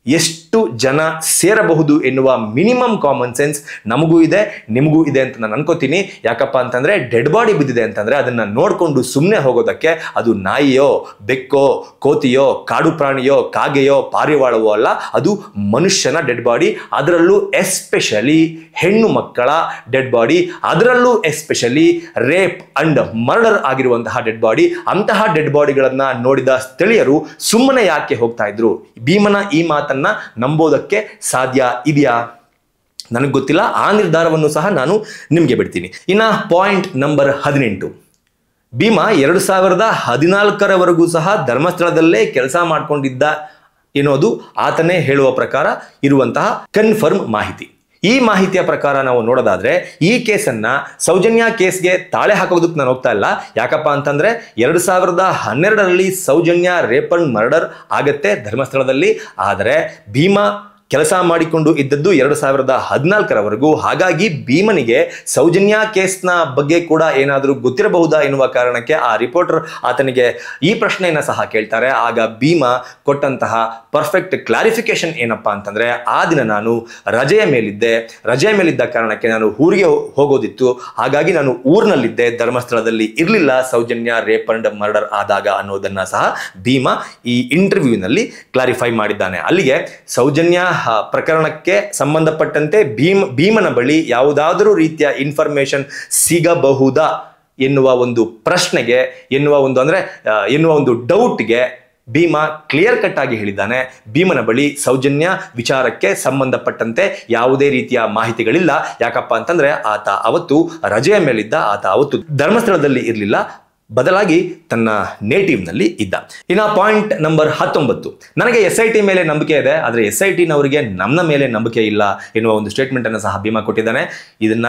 ಎಷ್ಟು ಜನ ಸೇರಬಹುದು ಎನ್ನುವ ಮಿನಿಮಮ್ ಕಾಮನ್ ಸೆನ್ಸ್ ನಮಗೂ ಇದೆ, ನಿಮಗೂ ಇದೆ ಅಂತ ನಾನು ಅನ್ಕೋತೀನಿ. ಯಾಕಪ್ಪ ಅಂತಂದ್ರೆ, ಡೆಡ್ ಬಾಡಿ ಬಿದ್ದಿದೆ ಅಂತಂದ್ರೆ ಅದನ್ನ ನೋಡ್ಕೊಂಡು ಸುಮ್ಮನೆ ಹೋಗೋದಕ್ಕೆ ಅದು ನಾಯಿಯೋ, ಬೆಕ್ಕೋ, ಕೋತಿಯೋ, ಕಾಡು ಪ್ರಾಣಿಯೋ, ಕಾಗೆಯೋ, ಪಾರಿವಾಳವೋ ಅಲ್ಲ, ಅದು ಮನುಷ್ಯನ ಡೆಡ್ ಬಾಡಿ. ಅದರಲ್ಲೂ ಎಸ್ಪೆಷಲಿ ಹೆಣ್ಣು ಮಕ್ಕಳ ಡೆಡ್ ಬಾಡಿ, ಅದರಲ್ಲೂ ಎಸ್ಪೆಷಲಿ ರೇಪ್ ಅಂಡ್ ಮರ್ಡರ್ ಆಗಿರುವಂತಹ ಡೆಡ್ ಬಾಡಿ. ಅಂತಹ ಡೆಡ್ ಬಾಡಿಗಳನ್ನ ನೋಡಿದ ಸ್ಥಳೀಯರು ಸುಮ್ಮನೆ ಯಾಕೆ ಹೋಗ್ತಾ ಇದ್ರು? ಭೀಮನ ಈ ಮಾತನ್ನ ನಂಬೋದಕ್ಕೆ ಸಾಧ್ಯ ಇದೆಯಾ? ನನಗೆ ಗೊತ್ತಿಲ್ಲ. ಆ ನಿರ್ಧಾರವನ್ನು ಸಹ ನಾನು ನಿಮಗೆ ಬಿಡ್ತೀನಿ. ಇನ್ನ ಪಾಯಿಂಟ್ ನಂಬರ್ 18, ಭೀಮಾ 2014ರವರೆಗೂ ಸಹ ಧರ್ಮಸ್ಥಳದಲ್ಲೇ ಕೆಲಸ ಮಾಡ್ಕೊಂಡಿದ್ದ ಎನ್ನುವುದು ಆತನೇ ಹೇಳುವ ಪ್ರಕಾರ ಇರುವಂತಹ ಕನ್ಫರ್ಮ್ ಮಾಹಿತಿ. ಈ ಮಾಹಿತಿಯ ಪ್ರಕಾರ ನಾವು ನೋಡೋದಾದ್ರೆ, ಈ ಕೇಸನ್ನ ಸೌಜನ್ಯ ಕೇಸ್ಗೆ ತಾಳೆ ಹಾಕೋದಕ್ಕೆ ನಾನು ಹೋಗ್ತಾ ಇಲ್ಲ. ಯಾಕಪ್ಪ ಅಂತಂದ್ರೆ 2012ರಲ್ಲಿ ಸೌಜನ್ಯ ರೇಪ್ ಅಂಡ್ ಮರ್ಡರ್ ಆಗತ್ತೆ ಧರ್ಮಸ್ಥಳದಲ್ಲಿ. ಆದರೆ ಭೀಮಾ ಕೆಲಸ ಮಾಡಿಕೊಂಡು ಇದ್ದದ್ದು 2014ರವರೆಗೂ. ಹಾಗಾಗಿ ಭೀಮನಿಗೆ ಸೌಜನ್ಯ ಕೇಸ್ನ ಬಗ್ಗೆ ಕೂಡ ಏನಾದರೂ ಗೊತ್ತಿರಬಹುದಾ ಎನ್ನುವ ಕಾರಣಕ್ಕೆ ಆ ರಿಪೋರ್ಟರ್ ಆತನಿಗೆ ಈ ಪ್ರಶ್ನೆಯನ್ನ ಸಹ ಕೇಳ್ತಾರೆ. ಆಗ ಭೀಮ ಕೊಟ್ಟಂತಹ ಪರ್ಫೆಕ್ಟ್ ಕ್ಲಾರಿಫಿಕೇಶನ್ ಏನಪ್ಪಾ ಅಂತಂದ್ರೆ, ಆ ದಿನ ನಾನು ರಜೆಯ ಮೇಲಿದ್ದ ಕಾರಣಕ್ಕೆ ನಾನು ಊರಿಗೆ ಹೋಗೋದಿತ್ತು, ಹಾಗಾಗಿ ನಾನು ಊರಿನಲ್ಲಿದ್ದೆ, ಧರ್ಮಸ್ಥಳದಲ್ಲಿ ಇರಲಿಲ್ಲ ಸೌಜನ್ಯ ರೇಪ್ ಅಂಡ್ ಮರ್ಡರ್ ಆದಾಗ ಅನ್ನೋದನ್ನ ಸಹ ಭೀಮ ಈ ಇಂಟರ್ವ್ಯೂನಲ್ಲಿ ಕ್ಲಾರಿಫೈ ಮಾಡಿದ್ದಾನೆ. ಅಲ್ಲಿಗೆ ಸೌಜನ್ಯ ಪ್ರಕರಣಕ್ಕೆ ಸಂಬಂಧಪಟ್ಟಂತೆ ಭೀಮನ ಬಳಿ ಯಾವುದಾದರೂ ರೀತಿಯ ಇನ್ಫಾರ್ಮೇಶನ್ ಸಿಗಬಹುದಾ ಎನ್ನುವ ಒಂದು ಪ್ರಶ್ನೆಗೆ, ಎನ್ನುವ ಒಂದು ಡೌಟ್ಗೆ ಭೀಮ ಕ್ಲಿಯರ್ ಕಟ್ ಆಗಿ ಹೇಳಿದ್ದಾನೆ, ಭೀಮನ ಬಳಿ ಸೌಜನ್ಯ ವಿಚಾರಕ್ಕೆ ಸಂಬಂಧಪಟ್ಟಂತೆ ಯಾವುದೇ ರೀತಿಯ ಮಾಹಿತಿಗಳಿಲ್ಲ. ಯಾಕಪ್ಪ ಅಂತಂದ್ರೆ ಆತ ಅವತ್ತು ರಜೆಯ ಮೇಲಿದ್ದ, ಆತ ಅವತ್ತು ಧರ್ಮಸ್ಥಳದಲ್ಲಿ ಇರಲಿಲ್ಲ, ಬದಲಾಗಿ ತನ್ನ ನೇಟಿವ್ನಲ್ಲಿ ಇದ್ದ. ಇನ್ನು ಪಾಯಿಂಟ್ ನಂಬರ್ 19, ನನಗೆ SIT ಮೇಲೆ ನಂಬಿಕೆ ಇದೆ, ಆದರೆ SIT ನವರಿಗೆ ನಮ್ಮ ಮೇಲೆ ನಂಬಿಕೆ ಇಲ್ಲ ಎನ್ನುವ ಒಂದು ಸ್ಟೇಟ್ಮೆಂಟ್ ಅನ್ನು ಸಹ ಭೀಮ ಕೊಟ್ಟಿದ್ದಾನೆ. ಇದನ್ನ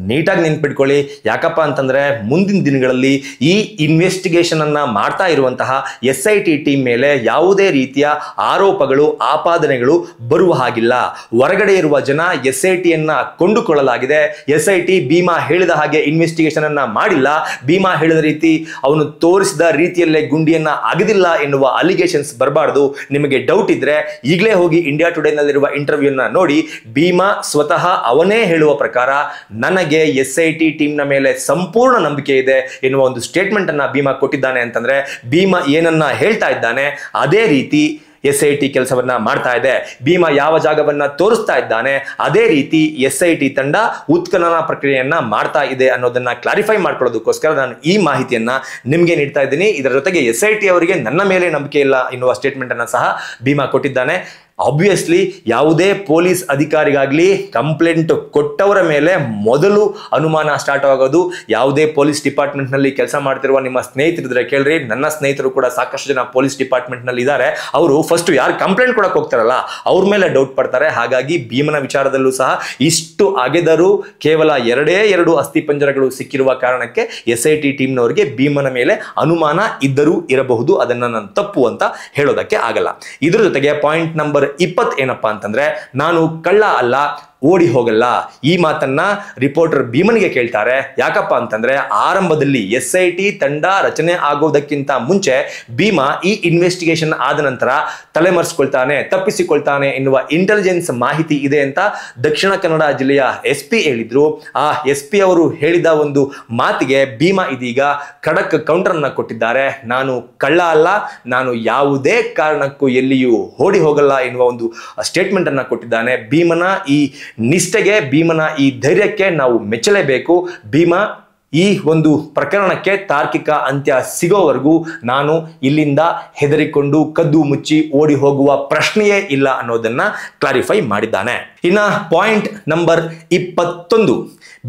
ನೀಟಾಗಿ ನೆನ್ಪಿಟ್ಕೊಳ್ಳಿ. ಯಾಕಪ್ಪ ಅಂತಂದ್ರೆ ಮುಂದಿನ ದಿನಗಳಲ್ಲಿ ಈ ಇನ್ವೆಸ್ಟಿಗೇಷನ್ ಅನ್ನ ಮಾಡ್ತಾ ಇರುವಂತಹ SIT ಟೀಮ್ ಮೇಲೆ ಯಾವುದೇ ರೀತಿಯ ಆರೋಪಗಳು, ಆಪಾದನೆಗಳು ಬರುವ ಹಾಗಿಲ್ಲ. ಹೊರಗಡೆ ಇರುವ ಜನ SIT ಅನ್ನ ಕೊಂಡುಕೊಳ್ಳಲಾಗಿದೆ. SIT ಭೀಮ ಹೇಳಿದ ಹಾಗೆ ಇನ್ವೆಸ್ಟಿಗೇಷನ್ ಅನ್ನ ಮಾಡಿಲ್ಲ, ಭೀಮ ಹೇಳಿದ ರೀತಿ ಅವನು ತೋರಿಸಿದ ರೀತಿಯಲ್ಲೇ ಗುಂಡಿಯನ್ನ ಅಗದಿಲ್ಲ ಎನ್ನುವ ಅಲಿಗೇಷನ್ಸ್ ಬರಬಾರ್ದು. ನಿಮಗೆ ಡೌಟ್ ಇದ್ರೆ ಈಗಲೇ ಹೋಗಿ ಇಂಡಿಯಾ ಟುಡೇ ನಲ್ಲಿರುವ ಇಂಟರ್ವ್ಯೂನ ನೋಡಿ. ಭೀಮ ಸ್ವತಃ ಅವನೇ ಹೇಳುವ ಪ್ರಕಾರ ನನಗೆ SIT ಟೀಮ್ನ ಮೇಲೆ ಸಂಪೂರ್ಣ ನಂಬಿಕೆ ಇದೆ ಎನ್ನುವ ಒಂದು ಸ್ಟೇಟ್ಮೆಂಟ್ ಅನ್ನ ಭೀಮ ಕೊಟ್ಟಿದ್ದಾನೆ. ಅಂತಂದ್ರೆ ಭೀಮ ಏನನ್ನ ಹೇಳ್ತಾ ಇದ್ದಾನೆ ಅದೇ ರೀತಿ SIT ಕೆಲಸವನ್ನ ಮಾಡ್ತಾ ಇದೆ. ಭೀಮ ಯಾವ ಜಾಗವನ್ನ ತೋರಿಸ್ತಾ ಇದ್ದಾನೆ ಅದೇ ರೀತಿ SIT ತಂಡ ಉತ್ಖನನ ಪ್ರಕ್ರಿಯೆಯನ್ನ ಮಾಡ್ತಾ ಇದೆ ಅನ್ನೋದನ್ನ ಕ್ಲಾರಿಫೈ ಮಾಡ್ಕೊಳ್ಳೋದಕ್ಕೋಸ್ಕರ ನಾನು ಈ ಮಾಹಿತಿಯನ್ನ ನಿಮ್ಗೆ ನೀಡ್ತಾ ಇದ್ದೀನಿ. ಇದರ ಜೊತೆಗೆ SIT ಅವರಿಗೆ ನನ್ನ ಮೇಲೆ ನಂಬಿಕೆ ಇಲ್ಲ ಎನ್ನುವ ಸ್ಟೇಟ್ಮೆಂಟ್ ಅನ್ನ ಸಹ ಭೀಮ ಕೊಟ್ಟಿದ್ದಾನೆ. ಆಬ್ವಿಯಸ್ಲಿ ಯಾವುದೇ ಪೊಲೀಸ್ ಅಧಿಕಾರಿಗಾಗ್ಲಿ ಕಂಪ್ಲೇಂಟ್ ಕೊಟ್ಟವರ ಮೇಲೆ ಮೊದಲು ಅನುಮಾನ ಸ್ಟಾರ್ಟ್ ಆಗೋದು. ಯಾವುದೇ ಪೊಲೀಸ್ ಡಿಪಾರ್ಟ್ಮೆಂಟ್ ನಲ್ಲಿ ಕೆಲಸ ಮಾಡ್ತಿರುವ ನಿಮ್ಮ ಸ್ನೇಹಿತರಿದ್ರೆ ಕೇಳ್ರಿ, ನನ್ನ ಸ್ನೇಹಿತರು ಕೂಡ ಸಾಕಷ್ಟು ಜನ ಪೊಲೀಸ್ ಡಿಪಾರ್ಟ್ಮೆಂಟ್ ನಲ್ಲಿ ಇದ್ದಾರೆ. ಅವರು ಫಸ್ಟ್ ಯಾರು ಕಂಪ್ಲೇಂಟ್ ಕೊಡಕ್ ಹೋಗ್ತಾರಲ್ಲ ಅವ್ರ ಮೇಲೆ ಡೌಟ್ ಪಡ್ತಾರೆ. ಹಾಗಾಗಿ ಭೀಮನ ವಿಚಾರದಲ್ಲೂ ಸಹ ಇಷ್ಟು ಅಗೆದರೂ ಕೇವಲ 2 ಅಸ್ಥಿಪಂಜರಗಳು ಸಿಕ್ಕಿರುವ ಕಾರಣಕ್ಕೆ SIT ಟೀಮ್ನವರಿಗೆ ಭೀಮನ ಮೇಲೆ ಅನುಮಾನ ಇದ್ದರೂ ಇರಬಹುದು. ಅದನ್ನ ನಾನು ತಪ್ಪು ಅಂತ ಹೇಳೋದಕ್ಕೆ ಆಗಲ್ಲ. ಇದ್ರ ಜೊತೆಗೆ ಪಾಯಿಂಟ್ ನಂಬರ್ 20 ಏನಪ್ಪಾ ಅಂತಂದ್ರೆ, ನಾನು ಕಳ್ಳ ಅಲ್ಲ, ಓಡಿ ಹೋಗಲ್ಲ. ಈ ಮಾತನ್ನ ರಿಪೋರ್ಟರ್ ಭೀಮನಿಗೆ ಕೇಳ್ತಾರೆ. ಯಾಕಪ್ಪ ಅಂತಂದ್ರೆ ಆರಂಭದಲ್ಲಿ SIT ತಂಡ ರಚನೆ ಆಗೋದಕ್ಕಿಂತ ಮುಂಚೆ ಭೀಮ ಈ ಇನ್ವೆಸ್ಟಿಗೇಷನ್ ಆದ ನಂತರ ತಲೆಮರೆಸಿಕೊಳ್ತಾನೆ, ತಪ್ಪಿಸಿಕೊಳ್ತಾನೆ ಎನ್ನುವ ಇಂಟೆಲಿಜೆನ್ಸ್ ಮಾಹಿತಿ ಇದೆ ಅಂತ ದಕ್ಷಿಣ ಕನ್ನಡ ಜಿಲ್ಲೆಯ SP ಹೇಳಿದ್ರು. ಆ SP ಅವರು ಹೇಳಿದ ಒಂದು ಮಾತಿಗೆ ಭೀಮ ಇದೀಗ ಖಡಕ್ ಕೌಂಟರ್ ಅನ್ನ ಕೊಟ್ಟಿದ್ದಾರೆ. ನಾನು ಕಳ್ಳ ಅಲ್ಲ, ನಾನು ಯಾವುದೇ ಕಾರಣಕ್ಕೂ ಎಲ್ಲಿಯೂ ಓಡಿ ಹೋಗಲ್ಲ ಎನ್ನುವ ಒಂದು ಸ್ಟೇಟ್ಮೆಂಟ್ ಅನ್ನ ಕೊಟ್ಟಿದ್ದಾನೆ. ಭೀಮನ ಈ ನಿಷ್ಠೆಗೆ, ಭೀಮನ ಈ ಧೈರ್ಯಕ್ಕೆ ನಾವು ಮೆಚ್ಚಲೇಬೇಕು. ಭೀಮ ಈ ಒಂದು ಪ್ರಕರಣಕ್ಕೆ ತಾರ್ಕಿಕ ಅಂತ್ಯ ಸಿಗೋವರೆಗೂ ನಾನು ಇಲ್ಲಿಂದ ಹೆದರಿಕೊಂಡು ಕದ್ದು ಮುಚ್ಚಿ ಓಡಿ ಹೋಗುವ ಪ್ರಶ್ನೆಯೇ ಇಲ್ಲ ಅನ್ನೋದನ್ನ ಕ್ಲಾರಿಫೈ ಮಾಡಿದ್ದಾನೆ. ಇನ್ನ ಪಾಯಿಂಟ್ ನಂಬರ್ 21,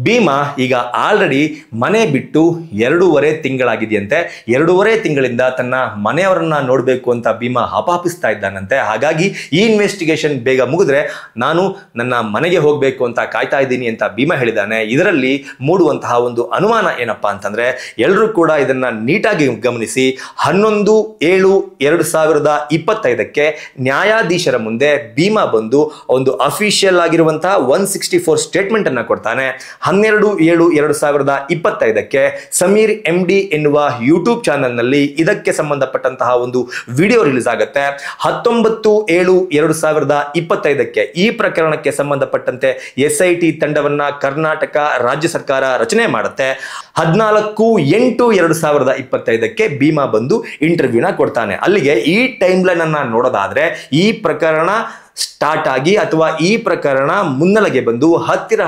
ಭೀಮ ಈಗ ಆಲ್ರೆಡಿ ಮನೆ ಬಿಟ್ಟು 2.5 ತಿಂಗಳಾಗಿದೆಯಂತೆ. 2.5 ತಿಂಗಳಿಂದ ತನ್ನ ಮನೆಯವರನ್ನ ನೋಡಬೇಕು ಅಂತ ಭೀಮ ಹಪಾಪಿಸ್ತಾ ಇದ್ದಾನಂತೆ. ಹಾಗಾಗಿ ಈ ಇನ್ವೆಸ್ಟಿಗೇಷನ್ ಬೇಗ ಮುಗಿದ್ರೆ ನಾನು ನನ್ನ ಮನೆಗೆ ಹೋಗಬೇಕು ಅಂತ ಕಾಯ್ತಾ ಇದ್ದೀನಿ ಅಂತ ಭೀಮ ಹೇಳಿದ್ದಾನೆ. ಇದರಲ್ಲಿ ಮೂಡುವಂತಹ ಒಂದು ಅನುಮಾನ ಏನಪ್ಪಾ ಅಂತಂದ್ರೆ, ಎಲ್ಲರೂ ಕೂಡ ಇದನ್ನ ನೀಟಾಗಿ ಗಮನಿಸಿ. 11/7/2025 ನ್ಯಾಯಾಧೀಶರ ಮುಂದೆ ಭೀಮ ಬಂದು ಒಂದು ಅಫಿಷಿಯಲ್ ಆಗಿರುವಂತಹ 164 ಸ್ಟೇಟ್ಮೆಂಟ್ ಅನ್ನ ಕೊಡ್ತಾನೆ. 12/7/2025 ಸಮೀರ್ MD ಎನ್ನುವ ಯೂಟ್ಯೂಬ್ ಚಾನೆಲ್ ನಲ್ಲಿ ಇದಕ್ಕೆ ಸಂಬಂಧಪಟ್ಟಂತಹ ಒಂದು ವಿಡಿಯೋ ರಿಲೀಸ್ ಆಗುತ್ತೆ. 19/7/2025 ಈ ಪ್ರಕರಣಕ್ಕೆ ಸಂಬಂಧಪಟ್ಟಂತೆ SIT ತಂಡವನ್ನ ಕರ್ನಾಟಕ ರಾಜ್ಯ ಸರ್ಕಾರ ರಚನೆ ಮಾಡುತ್ತೆ. 14/8/2025 ಭೀಮ ಬಂದು ಇಂಟರ್ವ್ಯೂನ ಕೊಡ್ತಾನೆ. ಅಲ್ಲಿಗೆ ಈ ಟೈಮ್ ಲೈನ್ ಅನ್ನ ನೋಡೋದಾದ್ರೆ ಈ ಪ್ರಕರಣ ಸ್ಟಾರ್ಟ್ ಆಗಿ ಅಥವಾ ಈ ಪ್ರಕರಣ ಮುನ್ನೆಲೆಗೆ ಬಂದು ಹತ್ತಿರ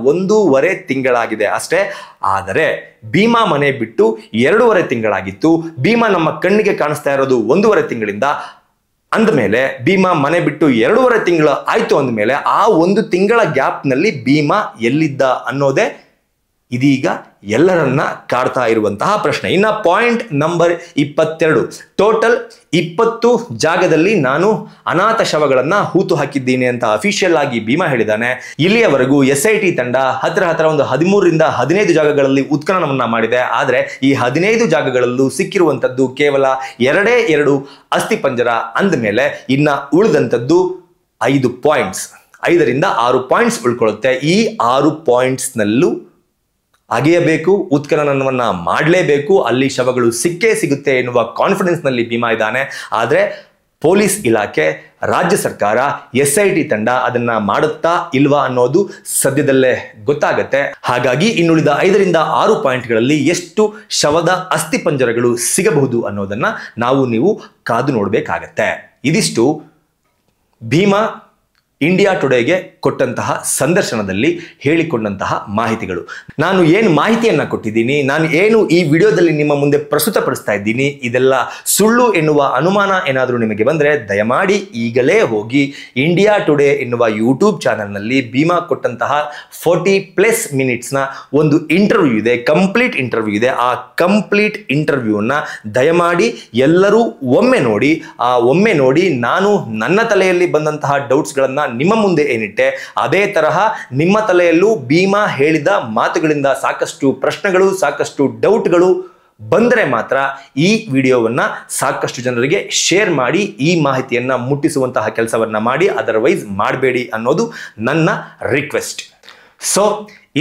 1.5 ತಿಂಗಳಾಗಿದೆ ಅಷ್ಟೇ. ಆದರೆ ಭೀಮ ಮನೆ ಬಿಟ್ಟು 2.5 ತಿಂಗಳಾಗಿತ್ತು. ಭೀಮ ನಮ್ಮ ಕಣ್ಣಿಗೆ ಕಾಣಿಸ್ತಾ ಇರೋದು 1.5 ತಿಂಗಳಿಂದ. ಅಂದಮೇಲೆ ಭೀಮ ಮನೆ ಬಿಟ್ಟು 2.5 ತಿಂಗಳು ಆಯ್ತು ಅಂದಮೇಲೆ ಆ 1 ತಿಂಗಳ ಗ್ಯಾಪ್ ನಲ್ಲಿ ಭೀಮ ಎಲ್ಲಿದ್ದ ಅನ್ನೋದೇ ಇದೀಗ ಎಲ್ಲರನ್ನ ಕಾಡ್ತಾ ಇರುವಂತಹ ಪ್ರಶ್ನೆ. ಇನ್ನ ಪಾಯಿಂಟ್ ನಂಬರ್ 22, ಟೋಟಲ್ 20 ಜಾಗದಲ್ಲಿ ನಾನು ಅನಾಥ ಶವಗಳನ್ನ ಹೂತು ಹಾಕಿದ್ದೀನಿ ಅಂತ ಅಫಿಷಿಯಲ್ ಆಗಿ ಭೀಮ ಹೇಳಿದ್ದಾನೆ. ಇಲ್ಲಿಯವರೆಗೂ SIT ತಂಡ ಹತ್ತಿರ 13ರಿಂದ 15 ಜಾಗಗಳಲ್ಲಿ ಉತ್ಖನನವನ್ನ ಮಾಡಿದೆ. ಆದ್ರೆ ಈ 15 ಜಾಗಗಳಲ್ಲೂ ಸಿಕ್ಕಿರುವಂತದ್ದು ಕೇವಲ 2 ಅಸ್ಥಿಪಂಜರ. ಅಂದ ಮೇಲೆ ಇನ್ನ ಉಳಿದಂತದ್ದು 5 ಪಾಯಿಂಟ್ಸ್, 5ರಿಂದ 6 ಪಾಯಿಂಟ್ಸ್ ಉಳ್ಕೊಳ್ಳುತ್ತೆ. ಈ 6 ಪಾಯಿಂಟ್ಸ್ನಲ್ಲೂ ಅಗೆಯಬೇಕು, ಉತ್ಖನನವನ್ನ ಮಾಡಲೇಬೇಕು, ಅಲ್ಲಿ ಶವಗಳು ಸಿಕ್ಕೇ ಸಿಗುತ್ತೆ ಎನ್ನುವ ಕಾನ್ಫಿಡೆನ್ಸ್ನಲ್ಲಿ ಭೀಮಾ ಇದ್ದಾನೆ. ಆದರೆ ಪೊಲೀಸ್ ಇಲಾಖೆ, ರಾಜ್ಯ ಸರ್ಕಾರ, SIT ತಂಡ ಅದನ್ನ ಮಾಡುತ್ತಾ ಇಲ್ವಾ ಅನ್ನೋದು ಸದ್ಯದಲ್ಲೇ ಗೊತ್ತಾಗತ್ತೆ. ಹಾಗಾಗಿ ಇನ್ನುಳಿದ 5ರಿಂದ 6 ಪಾಯಿಂಟ್ಗಳಲ್ಲಿ ಎಷ್ಟು ಶವದ ಅಸ್ಥಿಪಂಜರಗಳು ಸಿಗಬಹುದು ಅನ್ನೋದನ್ನ ನೀವು ಕಾದು ನೋಡಬೇಕಾಗತ್ತೆ. ಇದಿಷ್ಟು ಭೀಮಾ ಇಂಡಿಯಾ ಟುಡೇಗೆ ಕೊಟ್ಟಂತಹ ಸಂದರ್ಶನದಲ್ಲಿ ಹೇಳಿಕೊಂಡಂತಹ ಮಾಹಿತಿಗಳು. ನಾನು ಏನು ಮಾಹಿತಿಯನ್ನು ಕೊಟ್ಟಿದ್ದೀನಿ, ನಾನು ಏನು ಈ ವಿಡಿಯೋದಲ್ಲಿ ನಿಮ್ಮ ಮುಂದೆ ಪ್ರಸ್ತುತಪಡಿಸ್ತಾ ಇದ್ದೀನಿ, ಇದೆಲ್ಲ ಸುಳ್ಳು ಎನ್ನುವ ಅನುಮಾನ ಏನಾದರೂ ನಿಮಗೆ ಬಂದರೆ ದಯಮಾಡಿ ಈಗಲೇ ಹೋಗಿ ಇಂಡಿಯಾ ಟುಡೇ ಎನ್ನುವ ಯೂಟ್ಯೂಬ್ ಚಾನಲ್ನಲ್ಲಿ ಭೀಮಾ ಕೊಟ್ಟಂತಹ 40+ ಮಿನಿಟ್ಸ್ನ ಒಂದು ಇಂಟರ್ವ್ಯೂ ಇದೆ, ಕಂಪ್ಲೀಟ್ ಇಂಟರ್ವ್ಯೂ ಇದೆ. ಆ ಕಂಪ್ಲೀಟ್ ಇಂಟರ್ವ್ಯೂನ ದಯಮಾಡಿ ಎಲ್ಲರೂ ಒಮ್ಮೆ ನೋಡಿ ನಾನು ನನ್ನ ತಲೆಯಲ್ಲಿ ಬಂದಂತಹ ಡೌಟ್ಸ್ಗಳನ್ನು ನಿಮ್ಮ ಮುಂದೆ ಏನಿಟ್ಟೆ, ಅದೇ ತರಹ ನಿಮ್ಮ ತಲೆಯಲ್ಲೂ ಭೀಮಾ ಹೇಳಿದ ಮಾತುಗಳಿಂದ ಸಾಕಷ್ಟು ಪ್ರಶ್ನೆಗಳು, ಸಾಕಷ್ಟು ಡೌಟ್ಗಳು ಬಂದರೆ ಮಾತ್ರ ಈ ವಿಡಿಯೋವನ್ನ ಸಾಕಷ್ಟು ಜನರಿಗೆ ಶೇರ್ ಮಾಡಿ, ಈ ಮಾಹಿತಿಯನ್ನ ಮುಟ್ಟಿಸುವಂತಹ ಕೆಲಸವನ್ನ ಮಾಡಿ. ಅದರ್ವೈಸ್ ಮಾಡಬೇಡಿ ಅನ್ನೋದು ನನ್ನ ರಿಕ್ವೆಸ್ಟ್. ಸೊ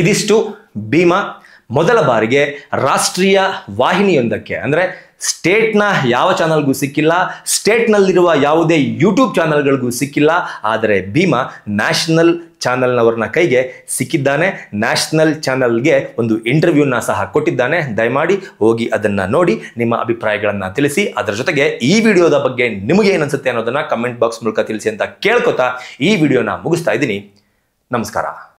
ಇದಿಷ್ಟು ಭೀಮಾ ಮೊದಲ ಬಾರಿಗೆ ರಾಷ್ಟ್ರೀಯ ವಾಹಿನಿಯೊಂದಕ್ಕೆ, ಅಂದರೆ ಸ್ಟೇಟ್ನ ಯಾವ ಚಾನಲ್ಗೂ ಸಿಕ್ಕಿಲ್ಲ, ಸ್ಟೇಟ್ನಲ್ಲಿರುವ ಯಾವುದೇ ಯೂಟ್ಯೂಬ್ ಚಾನಲ್ಗಳಿಗೂ ಸಿಕ್ಕಿಲ್ಲ. ಆದರೆ ಭೀಮಾ ನ್ಯಾಷನಲ್ ಚಾನಲ್ನವ್ರನ್ನ ಕೈಗೆ ಸಿಕ್ಕಿದ್ದಾನೆ. ನ್ಯಾಷನಲ್ ಚಾನಲ್ಗೆ ಒಂದು ಇಂಟರ್ವ್ಯೂನ ಸಹ ಕೊಟ್ಟಿದ್ದಾನೆ. ದಯಮಾಡಿ ಹೋಗಿ ಅದನ್ನು ನೋಡಿ ನಿಮ್ಮ ಅಭಿಪ್ರಾಯಗಳನ್ನು ತಿಳಿಸಿ. ಅದರ ಜೊತೆಗೆ ಈ ವಿಡಿಯೋದ ಬಗ್ಗೆ ನಿಮಗೆ ಏನನ್ಸುತ್ತೆ ಅನ್ನೋದನ್ನು ಕಮೆಂಟ್ ಬಾಕ್ಸ್ ಮೂಲಕ ತಿಳಿಸಿ ಅಂತ ಕೇಳ್ಕೊತಾ ಈ ವಿಡಿಯೋನ ಮುಗಿಸ್ತಾ ಇದ್ದೀನಿ. ನಮಸ್ಕಾರ.